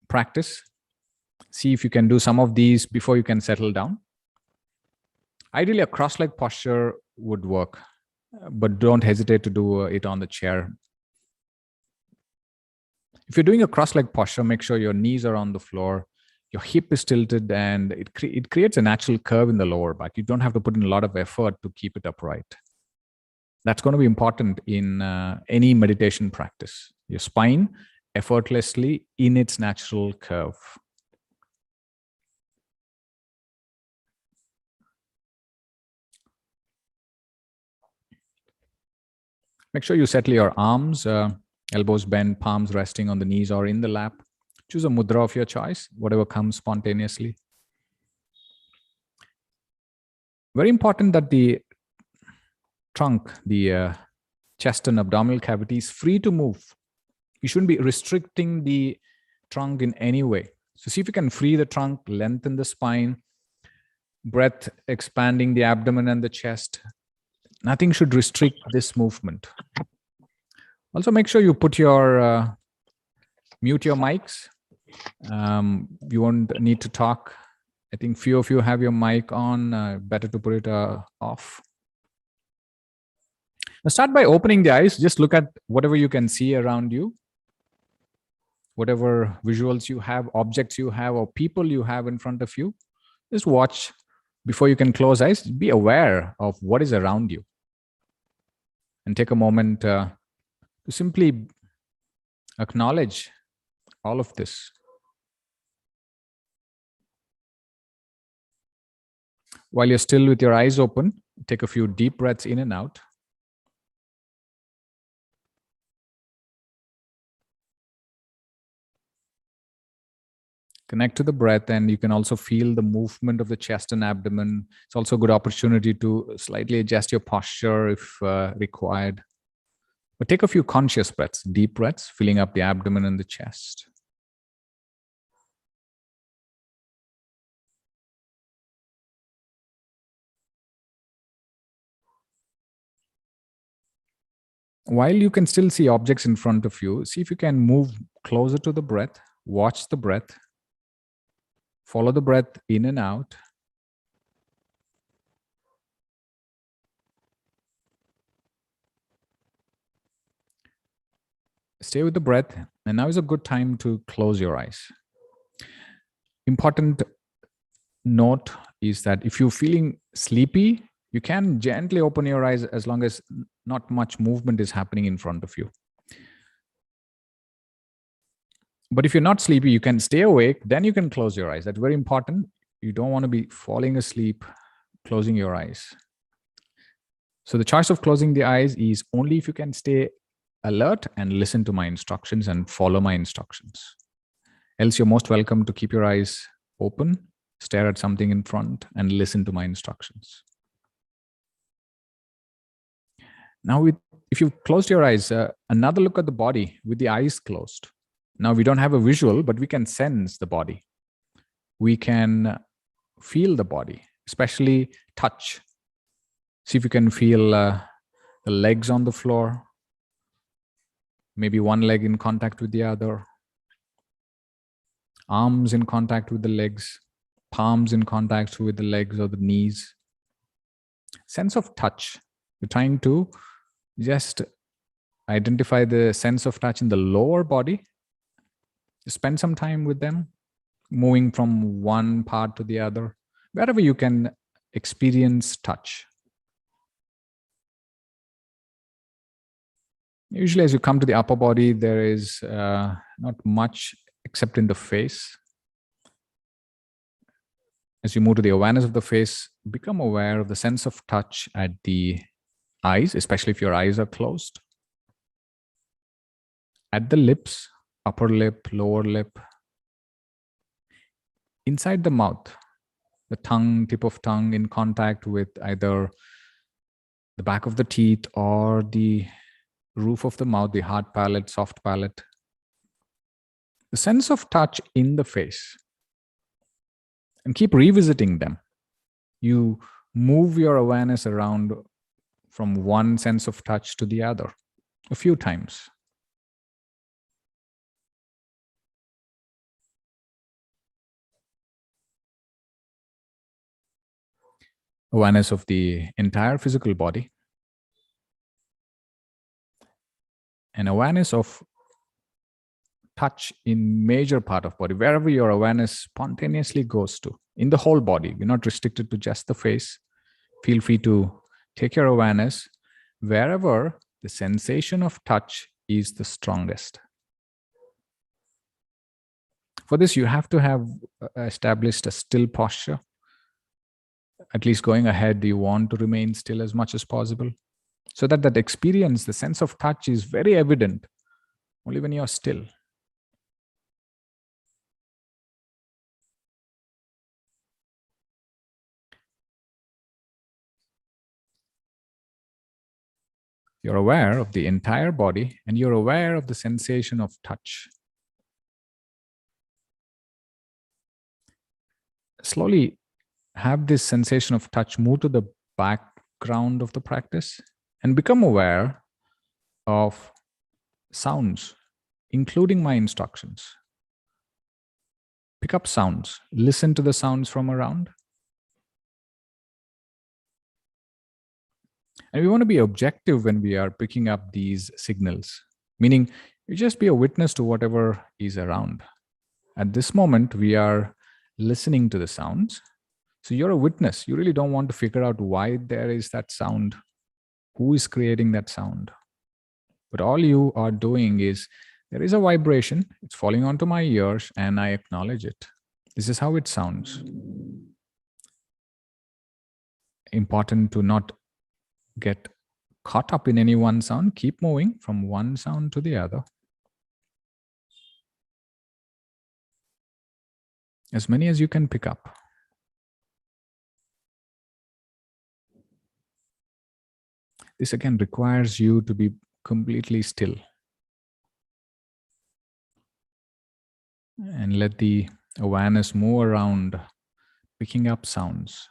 practice. See if you can do some of these before you can settle down. Ideally, a cross-leg posture would work, but don't hesitate to do it on the chair. If you're doing a cross-leg posture, make sure your knees are on the floor, your hip is tilted, and it creates a natural curve in the lower back. You don't have to put in a lot of effort to keep it upright. That's going to be important in any meditation practice. Your spine effortlessly in its natural curve. Make sure you settle your arms, elbows bent, palms resting on the knees or in the lap. Choose a mudra of your choice, whatever comes spontaneously. Very important that the trunk, the chest and abdominal cavity is free to move. You shouldn't be restricting the trunk in any way. So see if you can free the trunk, lengthen the spine, breath expanding the abdomen and the chest. Nothing should restrict this movement. Also, make sure you put your mute your mics. You won't need to talk. I think few of you have your mic on. Better to put it off. Now start by opening the eyes. Just look at whatever you can see around you. Whatever visuals you have, objects you have, or people you have in front of you. Just watch before you can close eyes. Be aware of what is around you. And take a moment to simply acknowledge all of this. While you're still with your eyes open, take a few deep breaths in and out. Connect to the breath, and you can also feel the movement of the chest and abdomen. It's also a good opportunity to slightly adjust your posture if required. But take a few conscious breaths, deep breaths, filling up the abdomen and the chest. While you can still see objects in front of you, see if you can move closer to the breath, watch the breath. Follow the breath in and out. Stay with the breath. And now is a good time to close your eyes. Important note is that if you're feeling sleepy, you can gently open your eyes as long as not much movement is happening in front of you. But if you're not sleepy, you can stay awake, then you can close your eyes. That's very important. You don't want to be falling asleep, closing your eyes. So the choice of closing the eyes is only if you can stay alert and listen to my instructions and follow my instructions. Else you're most welcome to keep your eyes open, stare at something in front, and listen to my instructions. Now, if you've closed your eyes, another look at the body with the eyes closed. Now, we don't have a visual, but we can sense the body. We can feel the body, especially touch. See if you can feel the legs on the floor. Maybe one leg in contact with the other. Arms in contact with the legs. Palms in contact with the legs or the knees. Sense of touch. We're trying to just identify the sense of touch in the lower body. Spend some time with them, moving from one part to the other, wherever you can experience touch. Usually as you come to the upper body, there is not much except in the face. As you move to the awareness of the face, become aware of the sense of touch at the eyes, especially if your eyes are closed. At the lips, upper lip, lower lip. Inside the mouth, the tongue, tip of tongue in contact with either the back of the teeth or the roof of the mouth, the hard palate, soft palate. The sense of touch in the face. And keep revisiting them. You move your awareness around from one sense of touch to the other a few times. Awareness of the entire physical body. And awareness of touch in major part of body, wherever your awareness spontaneously goes to, in the whole body. You're not restricted to just the face. Feel free to take your awareness wherever the sensation of touch is the strongest. For this, you have to have established a still posture. At least going ahead, you want to remain still as much as possible, so that that experience, the sense of touch, is very evident only when you're still. You're aware of the entire body and you're aware of the sensation of touch. Slowly have this sensation of touch move to the background of the practice and become aware of sounds, including my instructions. Pick up sounds, listen to the sounds from around. And we want to be objective when we are picking up these signals, meaning you just be a witness to whatever is around. At this moment, we are listening to the sounds. So you're a witness. You really don't want to figure out why there is that sound, who is creating that sound. But all you are doing is, there is a vibration, it's falling onto my ears, and I acknowledge it. This is how it sounds. Important to not get caught up in any one sound. Keep moving from one sound to the other. As many as you can pick up. This again requires you to be completely still. And let the awareness move around, picking up sounds.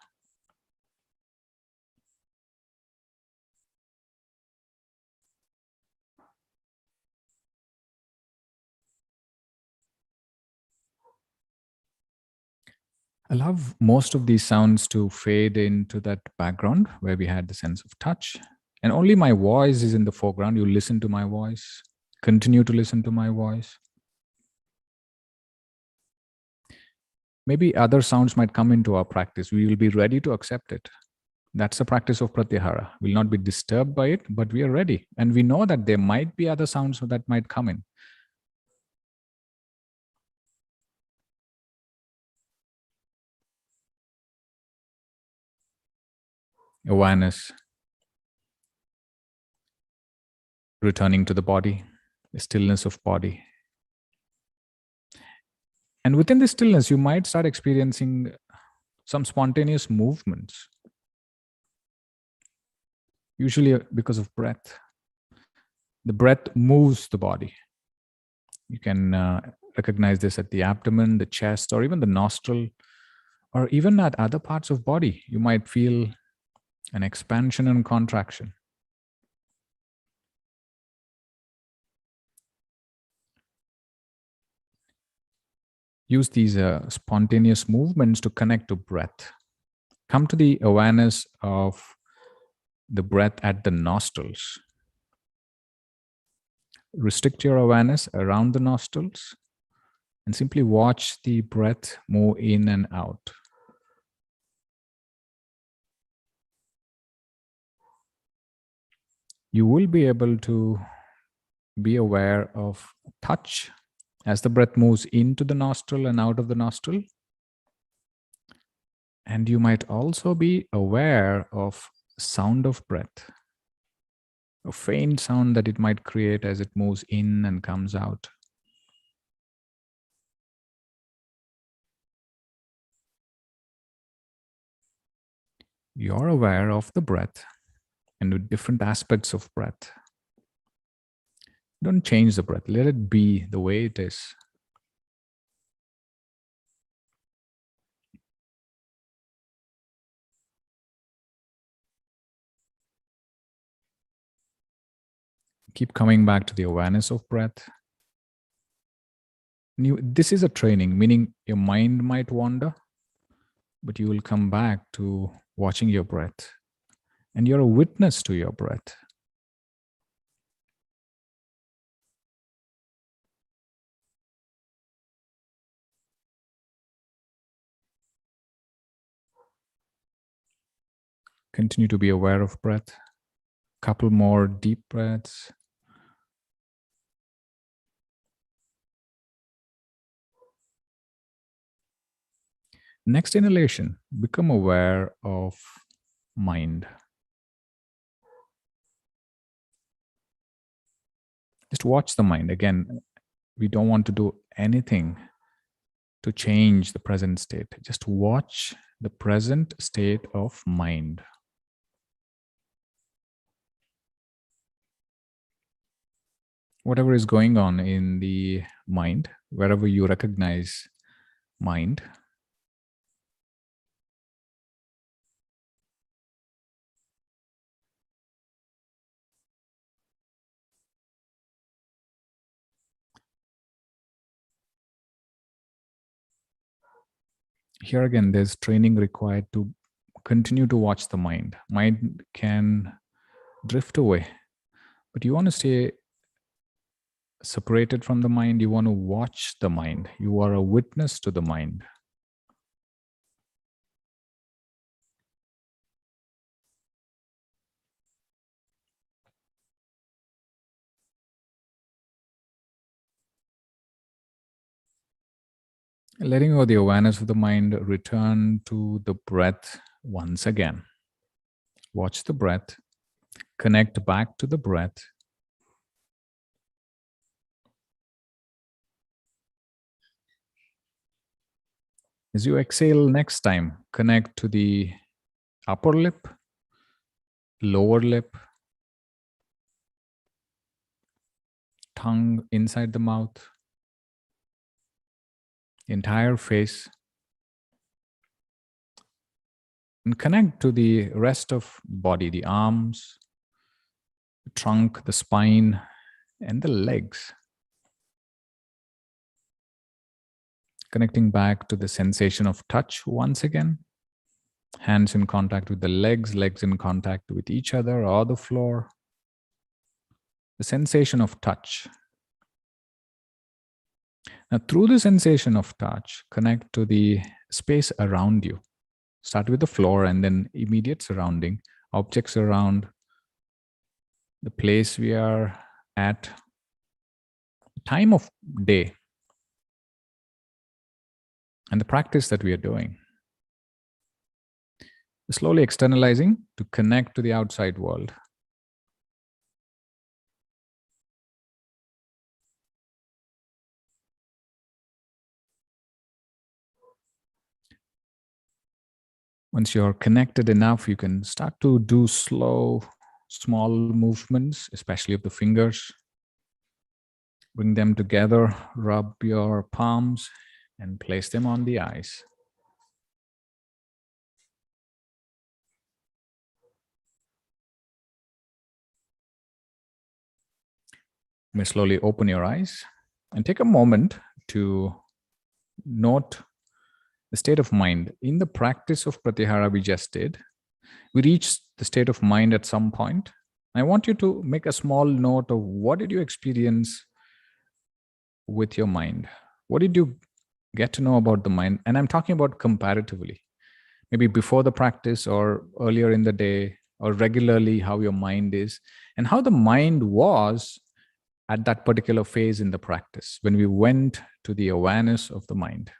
Allow most of these sounds to fade into that background where we had the sense of touch. And only my voice is in the foreground. You listen to my voice. Continue to listen to my voice. Maybe other sounds might come into our practice. We will be ready to accept it. That's the practice of Pratyahara. We'll not be disturbed by it, but we are ready. And we know that there might be other sounds that might come in. Awareness. Returning to the body, the stillness of body. And within this stillness, you might start experiencing some spontaneous movements. Usually because of breath. The breath moves the body. You can recognize this at the abdomen, the chest, or even the nostril, or even at other parts of body. You might feel an expansion and contraction. Use these spontaneous movements to connect to breath. Come to the awareness of the breath at the nostrils. Restrict your awareness around the nostrils and simply watch the breath move in and out. You will be able to be aware of touch as the breath moves into the nostril and out of the nostril. And you might also be aware of sound of breath, a faint sound that it might create as it moves in and comes out. You're aware of the breath and the different aspects of breath. Don't change the breath. Let it be the way it is. Keep coming back to the awareness of breath. This is a training, meaning your mind might wander, but you will come back to watching your breath. And you're a witness to your breath. Continue to be aware of breath. Couple more deep breaths. Next inhalation, become aware of mind. Just watch the mind. Again, we don't want to do anything to change the present state. Just watch the present state of mind. Whatever is going on in the mind, wherever you recognize mind, here again, there's training required to continue to watch the mind. Mind can drift away, but you want to stay separated from the mind. You want to watch the mind. You are a witness to the mind. Letting go of the awareness of the mind, return to the breath once again. Watch the breath, connect back to the breath. As you exhale next time, connect to the upper lip, lower lip, tongue inside the mouth, entire face, and connect to the rest of body, the arms, the trunk, the spine, and the legs. Connecting back to the sensation of touch once again. Hands in contact with the legs, legs in contact with each other or the floor. The sensation of touch. Now, through the sensation of touch, connect to the space around you. Start with the floor and then immediate surrounding, objects around, the place we are at, time of day, and the practice that we are doing. Slowly externalizing to connect to the outside world. Once you're connected enough, you can start to do slow, small movements, especially of the fingers. Bring them together, rub your palms, and place them on the eyes. You may slowly open your eyes and take a moment to note the state of mind. In the practice of Pratyahara we just did, we reached the state of mind at some point. I want you to make a small note of what did you experience with your mind? What did you get to know about the mind? And I'm talking about comparatively, maybe before the practice or earlier in the day or regularly, how your mind is and how the mind was at that particular phase in the practice, when we went to the awareness of the mind.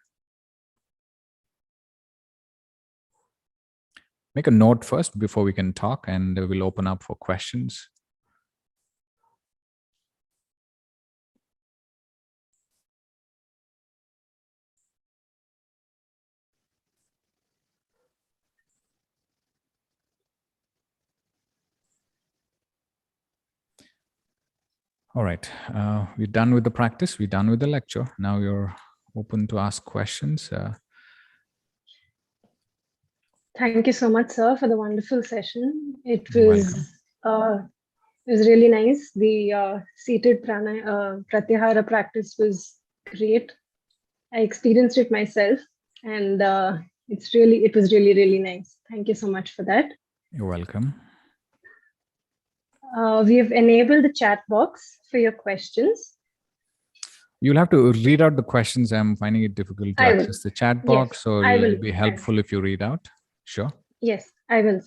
Make a note first before we can talk, and we'll open up for questions. All right, we're done with the practice. We're done with the lecture. Now you're open to ask questions. Thank you so much, sir, for the wonderful session. It You're was really nice. The seated Pratyahara practice was great. I experienced it myself, and it was really, really nice. Thank you so much for that. You're welcome. We have enabled the chat box for your questions. You'll have to read out the questions. I'm finding it difficult to access the chat box, Yes, so it will be helpful if you read out. Sure. Yes, I will.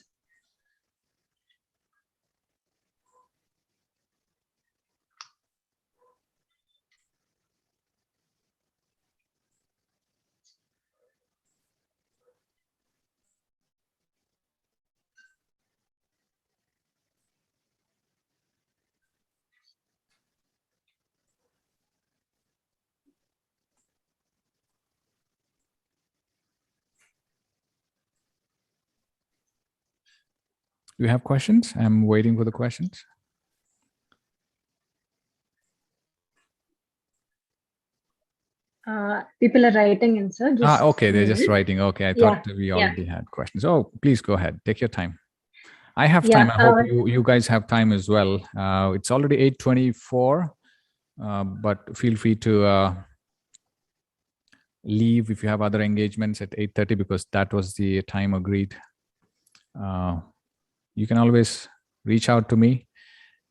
Do you have questions? I'm waiting for the questions. People are writing in, sir. Okay, they're just writing. Okay, I thought we already had questions. Oh, please go ahead. Take your time. I have time. I hope you guys have time as well. It's already 8:24, but feel free to leave if you have other engagements at 8:30, because that was the time agreed. You can always reach out to me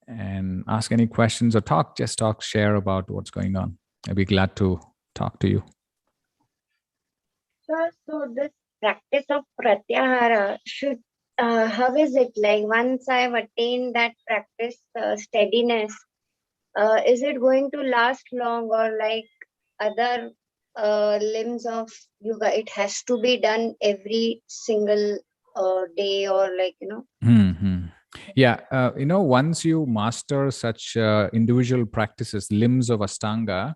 and ask any questions or just talk, share about what's going on. I'd be glad to talk to you. Sir, so this practice of Pratyahara how is it like once I've attained that practice steadiness, is it going to last long, or like other limbs of yoga, it has to be done every single day, or like, Yeah, once you master such individual practices, limbs of Astanga,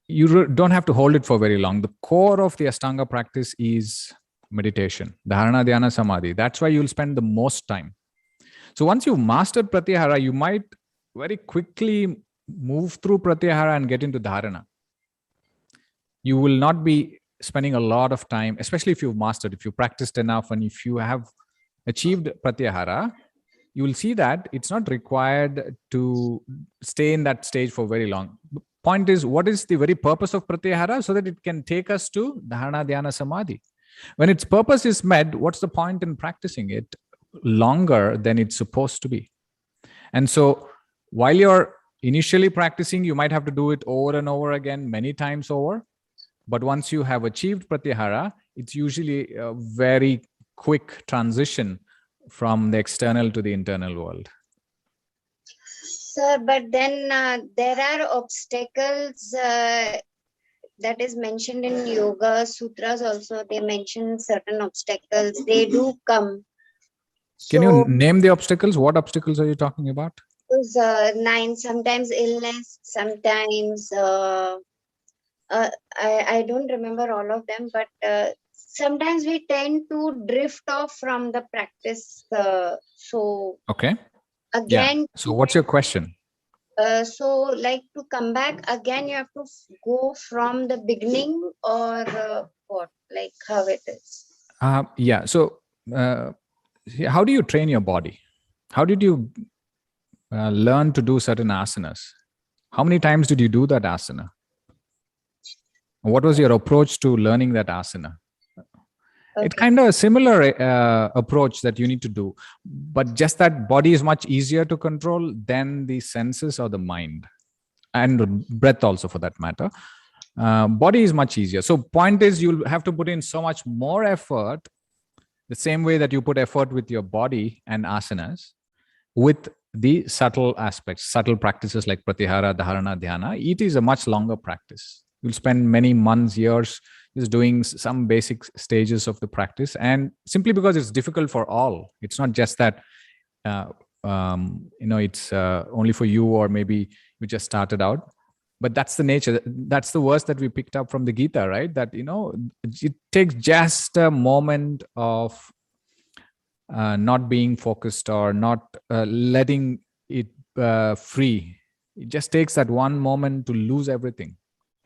you don't have to hold it for very long. The core of the Astanga practice is meditation, dharana, dhyana, samadhi. That's why you'll spend the most time. So once you've mastered Pratyahara, you might very quickly move through Pratyahara and get into dharana. You will not be spending a lot of time, especially if you've mastered, if you practiced enough, and if you have achieved Pratyahara, you will see that it's not required to stay in that stage for very long. The point is, what is the very purpose of Pratyahara? So that it can take us to dharana, dhyana, samadhi. When its purpose is met, what's the point in practicing it longer than it's supposed to be? And so while you're initially practicing, you might have to do it over and over again, many times over. But once you have achieved Pratyahara, it's usually a very quick transition from the external to the internal world. Sir, but then there are obstacles that is mentioned in Yoga Sutras also. They mention certain obstacles. They do come. Can you name the obstacles? What obstacles are you talking about? Nine, sometimes illness, sometimes I don't remember all of them, but sometimes we tend to drift off from the practice. Okay. Again. Yeah. So what's your question? So like to come back again, you have to go from the beginning, or what? Like how it is? Yeah. So how do you train your body? How did you learn to do certain asanas? How many times did you do that asana? What was your approach to learning that asana? Okay. It's kind of a similar approach that you need to do, but just that body is much easier to control than the senses or the mind, and breath also for that matter. Body is much easier. So point is, you'll have to put in so much more effort, the same way that you put effort with your body and asanas. With the subtle aspects, subtle practices like Pratyahara, Dharana, Dhyana, it is a much longer practice. You'll spend many months, years just doing some basic stages of the practice. And simply because it's difficult for all, it's not just that, it's only for you, or maybe you just started out. But that's the nature. That's the verse that we picked up from the Gita, right? That, it takes just a moment of not being focused or not letting it free. It just takes that one moment to lose everything.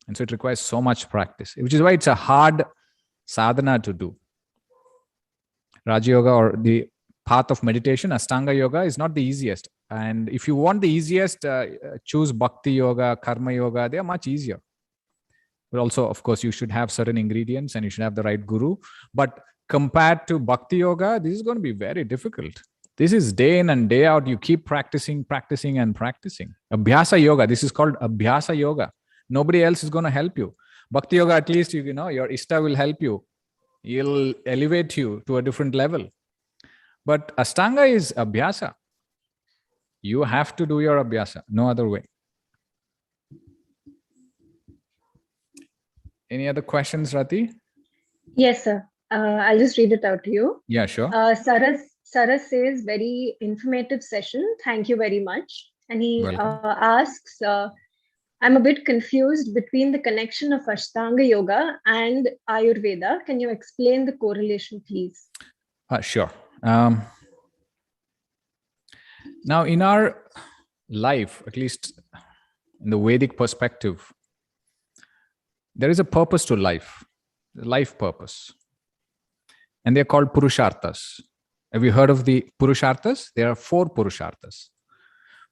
And so it requires so much practice, which is why it's a hard sadhana to do. Raja Yoga, or the path of meditation, Ashtanga Yoga, is not the easiest. And if you want the easiest, choose Bhakti Yoga, Karma Yoga. They are much easier. But also, of course, you should have certain ingredients and you should have the right guru. But compared to Bhakti Yoga, this is going to be very difficult. This is day in and day out. You keep practicing, practicing, and practicing. Abhyasa Yoga, this is called Abhyasa Yoga. Nobody else is going to help you. Bhakti Yoga, at least, your Ishta will help you. He'll elevate you to a different level. But Ashtanga is Abhyasa. You have to do your Abhyasa. No other way. Any other questions, Rati? Yes, sir. I'll just read it out to you. Yeah, sure. Saras says, very informative session. Thank you very much. And he asks, I'm a bit confused between the connection of Ashtanga Yoga and Ayurveda. Can you explain the correlation, please? Sure. Now, in our life, at least in the Vedic perspective, there is a purpose to life, life purpose. And they're called Purusharthas. Have you heard of the Purusharthas? There are 4 Purusharthas.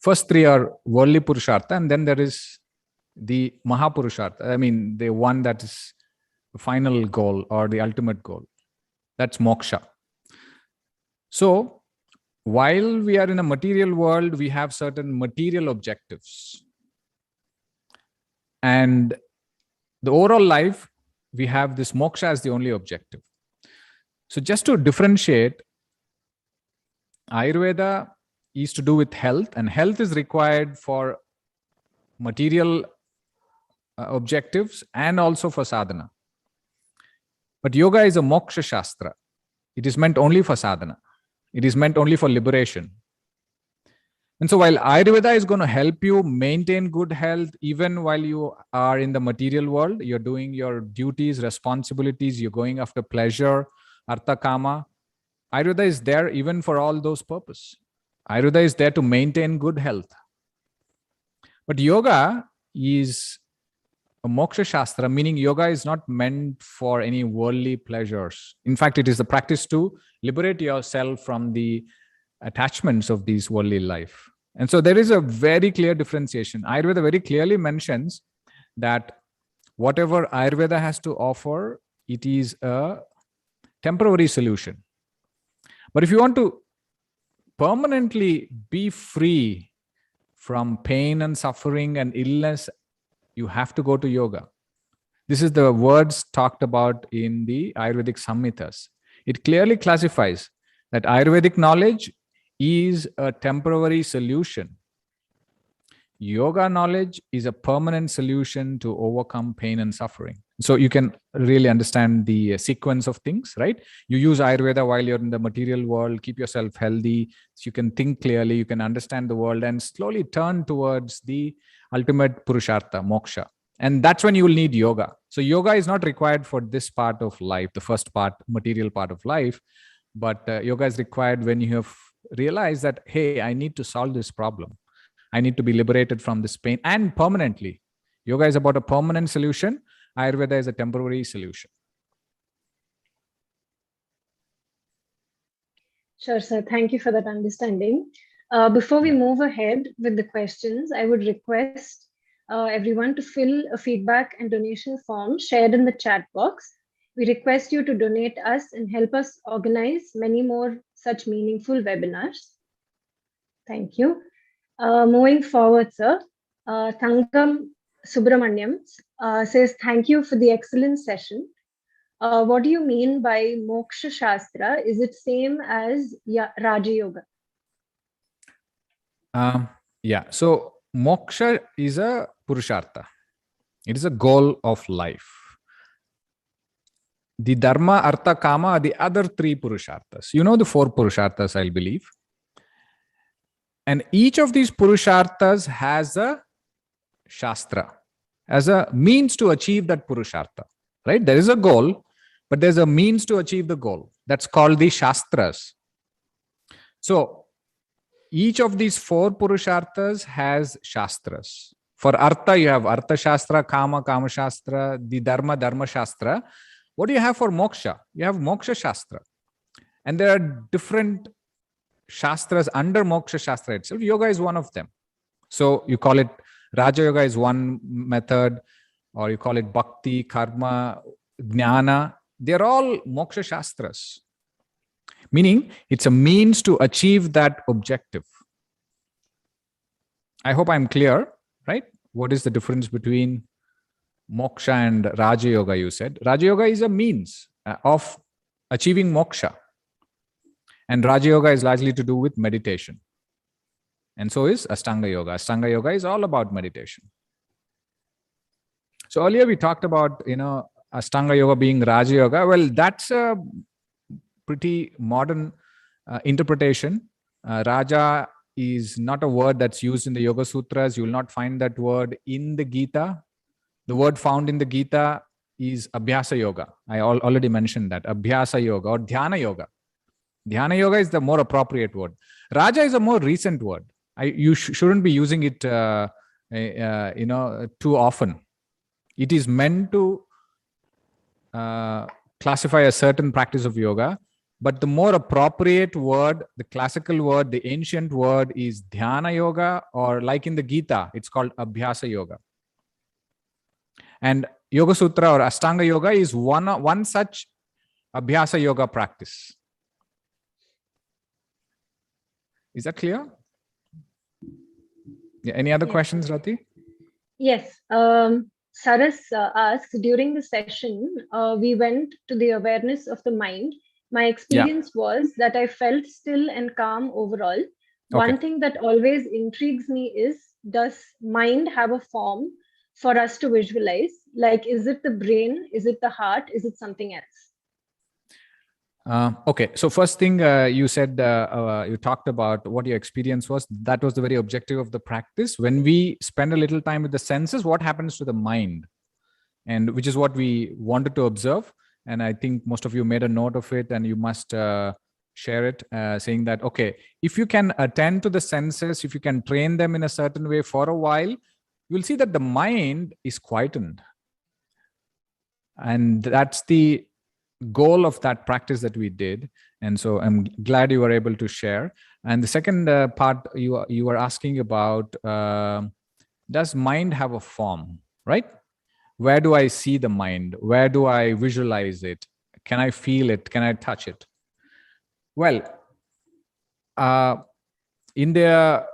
First 3 are worldly Purushartha, and then there is the Mahapurushartha. The one that is the final goal or the ultimate goal. That's moksha. So, while we are in a material world, we have certain material objectives. And the overall life, we have this moksha as the only objective. So just to differentiate, Ayurveda is to do with health, and health is required for material objectives and also for sadhana. But yoga is a moksha shastra. It is meant only for sadhana. It is meant only for liberation. And so while Ayurveda is going to help you maintain good health, even while you are in the material world, you're doing your duties, responsibilities, you're going after pleasure, artha, kama, Ayurveda is there even for all those purposes. Ayurveda is there to maintain good health. But yoga is a moksha shastra, meaning yoga is not meant for any worldly pleasures. In fact, it is the practice to liberate yourself from the attachments of this worldly life. And so there is a very clear differentiation. Ayurveda very clearly mentions that whatever Ayurveda has to offer, it is a temporary solution. But if you want to permanently be free from pain and suffering and illness, you have to go to yoga. This is the words talked about in the Ayurvedic Samhitas. It clearly classifies that Ayurvedic knowledge is a temporary solution. Yoga knowledge is a permanent solution to overcome pain and suffering. So you can really understand the sequence of things, right? You use Ayurveda while you're in the material world, keep yourself healthy, so you can think clearly, you can understand the world, and slowly turn towards the ultimate Purushartha, moksha. And that's when you will need yoga. So yoga is not required for this part of life, the first part, material part of life, but yoga is required when you have realized that, hey, I need to solve this problem. I need to be liberated from this pain, and permanently. Yoga is about a permanent solution. Ayurveda is a temporary solution. Sure, sir. Thank you for that understanding. Before we move ahead with the questions, I would request everyone to fill a feedback and donation form shared in the chat box. We request you to donate us and help us organize many more such meaningful webinars. Thank you. Moving forward, sir, Thangam Subramaniam says, thank you for the excellent session. What do you mean by Moksha Shastra? Is it same as Raja Yoga? Yeah. So moksha is a purushartha. It is a goal of life. The dharma, artha, kama are the other three purusharthas. You know the four purusharthas, I believe. And each of these purusharthas has a shastra, as a means to achieve that purushartha. Right? There is a goal, but there's a means to achieve the goal. That's called the shastras. So each of these four purusharthas has shastras. For artha, you have artha shastra, kama, kama shastra, the dharma, dharma shastra. What do you have for moksha? You have moksha shastra. And there are different shastras under moksha shastra itself. Yoga is one of them. So you call it Raja Yoga is one method, or you call it bhakti, karma, jnana. They're all moksha shastras. Meaning, it's a means to achieve that objective. I hope I'm clear, right? What is the difference between moksha and Raja Yoga, you said? Raja Yoga is a means of achieving moksha. And Raja Yoga is largely to do with meditation. And so is Astanga Yoga. Astanga Yoga is all about meditation. So earlier we talked about, Astanga Yoga being Raja Yoga. Well, that's a pretty modern interpretation. Raja is not a word that's used in the Yoga Sutras. You will not find that word in the Gita. The word found in the Gita is Abhyasa Yoga. I already mentioned that. Abhyasa Yoga or Dhyana Yoga. Dhyana Yoga is the more appropriate word. Raja is a more recent word. You shouldn't be using it too often. It is meant to classify a certain practice of yoga. But the more appropriate word, the classical word, the ancient word is Dhyana Yoga, or like in the Gita, it's called Abhyasa Yoga. And Yoga Sutra or Astanga Yoga is one such Abhyasa Yoga practice. Is that clear? Yeah, any other questions, Rati? Yes. Saras asks, during the session, we went to the awareness of the mind. My experience was that I felt still and calm overall. One thing that always intrigues me is, does mind have a form for us to visualize? Like, is it the brain? Is it the heart? Is it something else? Okay, so first thing you said, you talked about what your experience was. That was the very objective of the practice. When we spend a little time with the senses, what happens to the mind? And which is what we wanted to observe. And I think most of you made a note of it, and you must share it, saying that, okay, if you can attend to the senses, if you can train them in a certain way for a while, you'll see that the mind is quietened. And that's the goal of that practice that we did. And so I'm glad you were able to share. And the second part you were asking about, does mind have a form, right? Where do I see the mind? Where do I visualize it? Can I feel it? Can I touch it? Well, in the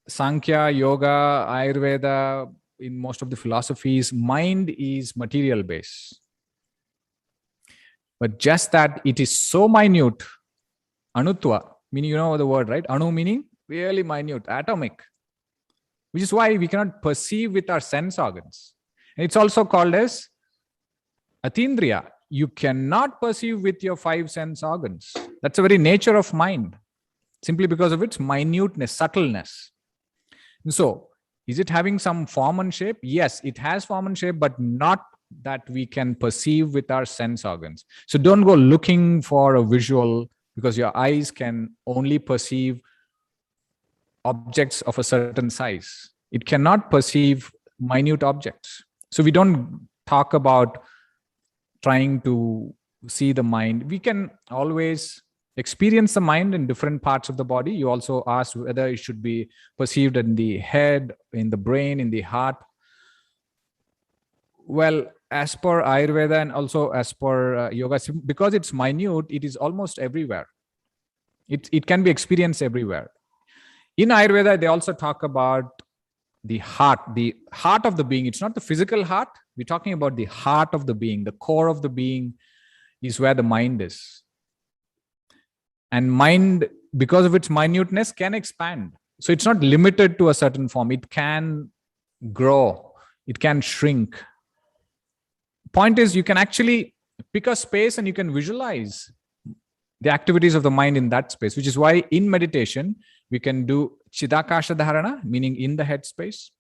Sankhya, Yoga, Ayurveda, in most of the philosophies, mind is material based. But just that it is so minute, anutva, meaning, you know the word, right? Anu meaning really minute, atomic, which is why we cannot perceive with our sense organs. And it's also called as atindriya. You cannot perceive with your 5 sense organs. That's the very nature of mind, simply because of its minuteness, subtleness. And so, is it having some form and shape? Yes, it has form and shape, but not that we can perceive with our sense organs. So don't go looking for a visual, because your eyes can only perceive objects of a certain size. It cannot perceive minute objects. So we don't talk about trying to see the mind. We can always experience the mind in different parts of the body. You also asked whether it should be perceived in the head, in the brain, in the heart. Well, as per Ayurveda and also as per yoga, because it's minute, it is almost everywhere. It can be experienced everywhere. In Ayurveda, they also talk about the heart of the being. It's not the physical heart. We're talking about the heart of the being. The core of the being is where the mind is. And mind, because of its minuteness, can expand. So it's not limited to a certain form. It can grow, it can shrink. Point is, you can actually pick a space and you can visualize the activities of the mind in that space, which is why in meditation, we can do Chidakasha Dharana, meaning in the head space.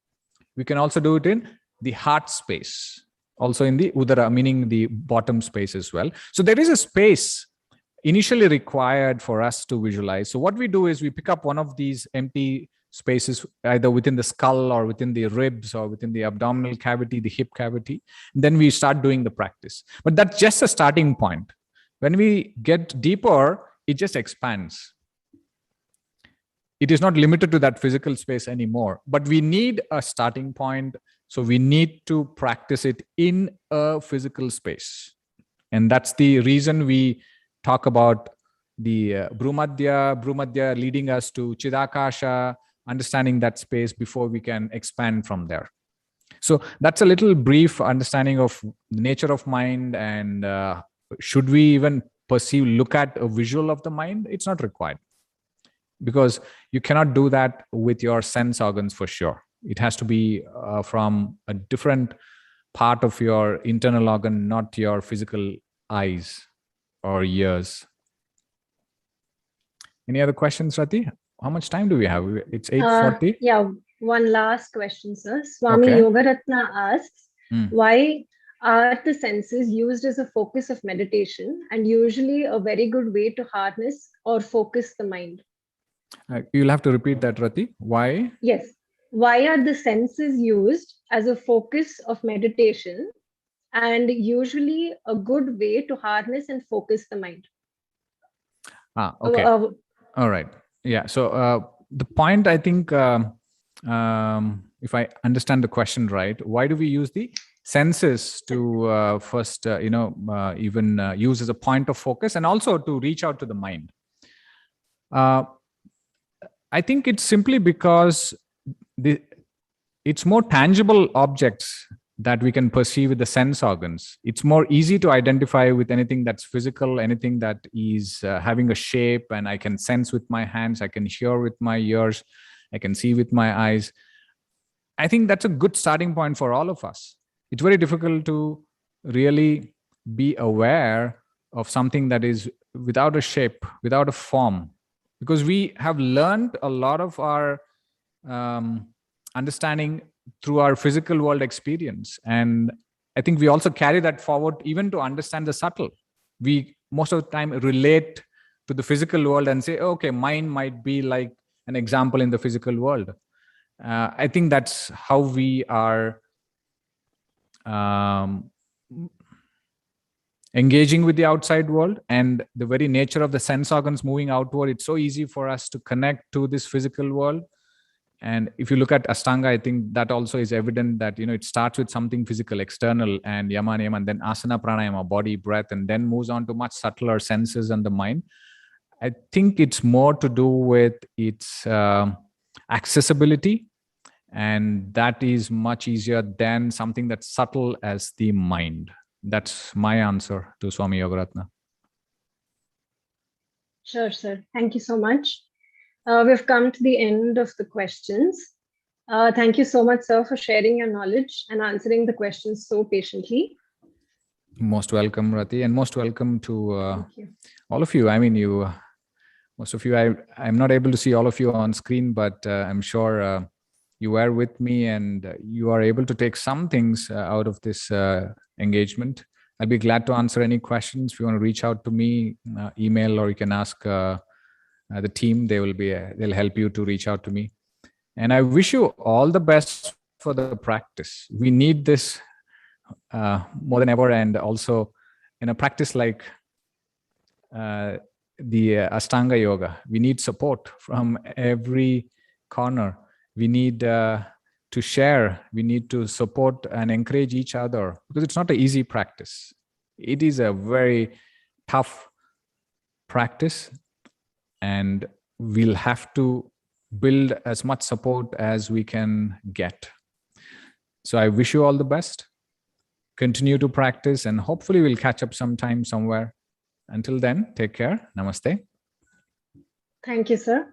We can also do it in the heart space, also in the Udara, meaning the bottom space as well. So there is a space initially required for us to visualize. So what we do is we pick up one of these empty spaces, either within the skull or within the ribs or within the abdominal cavity, the hip cavity, and then we start doing the practice. But that's just a starting point. When we get deeper, it just expands. It is not limited to that physical space anymore, but we need a starting point. So we need to practice it in a physical space. And that's the reason we talk about the Bhrumadhya leading us to Chidakasha, understanding that space before we can expand from there. So that's a little brief understanding of the nature of mind, and should we even look at a visual of the mind? It's not required, because you cannot do that with your sense organs for sure. It has to be from a different part of your internal organ, not your physical eyes or ears. Any other questions, Rati? How much time do we have? It's 8:40. Yeah, one last question, sir. Swami Yogaratna asks, why are the senses used as a focus of meditation and usually a very good way to harness or focus the mind? You'll have to repeat that, Rati. Why? Yes. Why are the senses used as a focus of meditation and usually a good way to harness and focus the mind? Okay. All right. Yeah. So the point, I think, if I understand the question right, why do we use the senses to first, even use as a point of focus and also to reach out to the mind? I think it's simply because it's more tangible objects that we can perceive with the sense organs. It's more easy to identify with anything that's physical, anything that is having a shape, and I can sense with my hands, I can hear with my ears, I can see with my eyes. I think that's a good starting point for all of us. It's very difficult to really be aware of something that is without a shape, without a form, because we have learned a lot of our understanding through our physical world experience. And I think we also carry that forward even to understand the subtle. We most of the time relate to the physical world and say, okay, mine might be like an example in the physical world. I think that's how we are engaging with the outside world, and the very nature of the sense organs moving outward. It's so easy for us to connect to this physical world. And if you look at Astanga, I think that also is evident that, it starts with something physical, external, and yama, niyama, and then asana, pranayama, body, breath, and then moves on to much subtler senses and the mind. I think it's more to do with its accessibility, and that is much easier than something that's subtle as the mind. That's my answer to Swami Yogaratna. Sure, sir. Thank you so much. We've come to the end of the questions. Thank you so much, sir, for sharing your knowledge and answering the questions so patiently. Most welcome, Rati, and most welcome to all of you. I mean, most of you, I'm not able to see all of you on screen, but I'm sure you were with me and you are able to take some things out of this engagement. I'll be glad to answer any questions. If you want to reach out to me, email, or you can ask the team. They'll help you to reach out to me. And I wish you all the best for the practice. We need this more than ever. And also in a practice like the Ashtanga yoga, we need support from every corner. We need to share. We need to support and encourage each other, because it's not an easy practice. It is a very tough practice, and we'll have to build as much support as we can get. So I wish you all the best. Continue to practice, and hopefully we'll catch up sometime somewhere. Until then, take care. Namaste. Thank you, sir.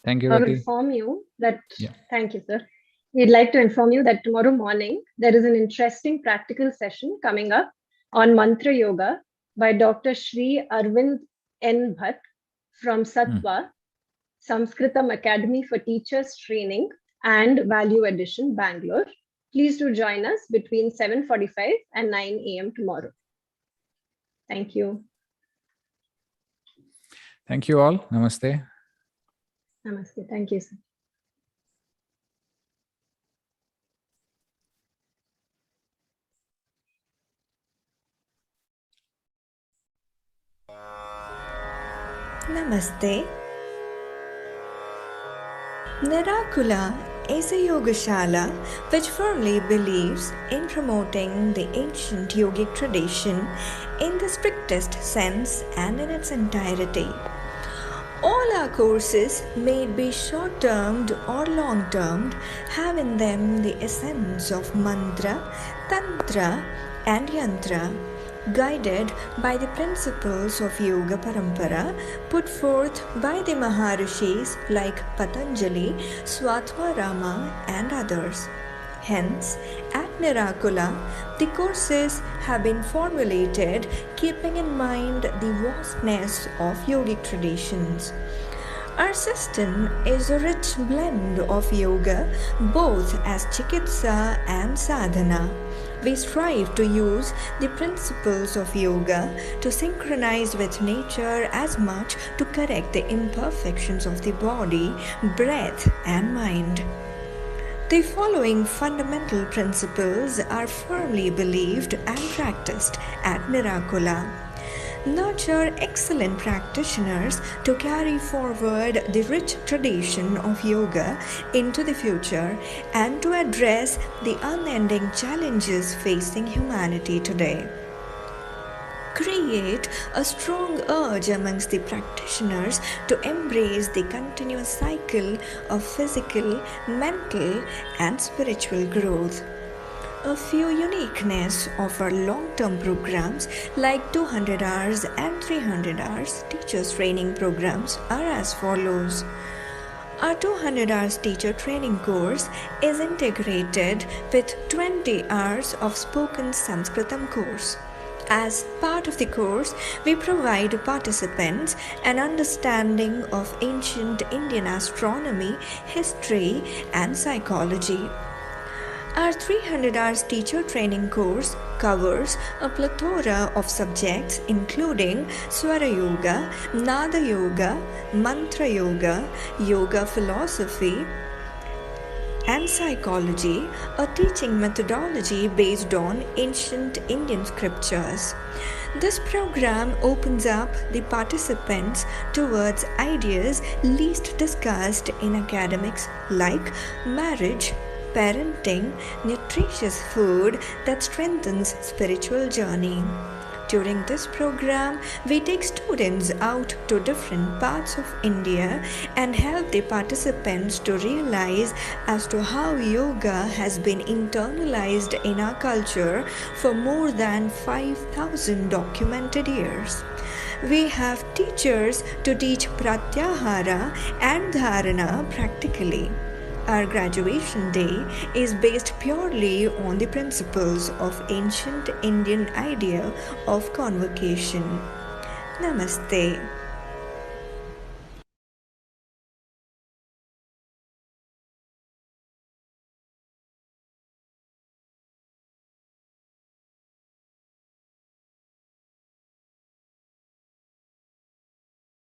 Thank you, I will Rati. inform you that, Yeah. thank you, sir. We'd like to inform you that tomorrow morning there is an interesting practical session coming up on Mantra Yoga by Dr. Shri Arvind N. Bhatt from Sattva, Sanskritam Academy for Teachers Training and Value Addition, Bangalore. Please do join us between 7:45 and 9 a.m. tomorrow. Thank you. Thank you all. Namaste. Namaste. Thank you, sir. Namaste. Nirakula is a yogashala which firmly believes in promoting the ancient yogic tradition in the strictest sense and in its entirety. All our courses, may it be short-termed or long-termed, have in them the essence of mantra, tantra and yantra, guided by the principles of Yoga Parampara put forth by the Maharishis like Patanjali, Swatmarama and others. Hence, at Nirakula, the courses have been formulated keeping in mind the vastness of yogic traditions. Our system is a rich blend of yoga, both as chikitsa and sadhana. We strive to use the principles of yoga to synchronize with nature as much to correct the imperfections of the body, breath, and mind. The following fundamental principles are firmly believed and practiced at Nirakula. Nurture excellent practitioners to carry forward the rich tradition of yoga into the future and to address the unending challenges facing humanity today. Create a strong urge amongst the practitioners to embrace the continuous cycle of physical, mental, and spiritual growth. A few uniqueness of our long-term programs like 200 hours and 300 hours teachers training programs are as follows. Our 200 hours teacher training course is integrated with 20 hours of spoken Sanskritam course. As part of the course, we provide participants an understanding of ancient Indian astronomy, history, and psychology. Our 300 hours teacher training course covers a plethora of subjects including Swara Yoga, Nada Yoga, Mantra Yoga, Yoga philosophy, and psychology, a teaching methodology based on ancient Indian scriptures. This program opens up the participants towards ideas least discussed in academics like marriage, parenting, nutritious food that strengthens spiritual journey. During this program, we take students out to different parts of India and help the participants to realize as to how yoga has been internalized in our culture for more than 5,000 documented years. We have teachers to teach Pratyahara and Dharana practically. Our graduation day is based purely on the principles of ancient Indian idea of convocation. Namaste.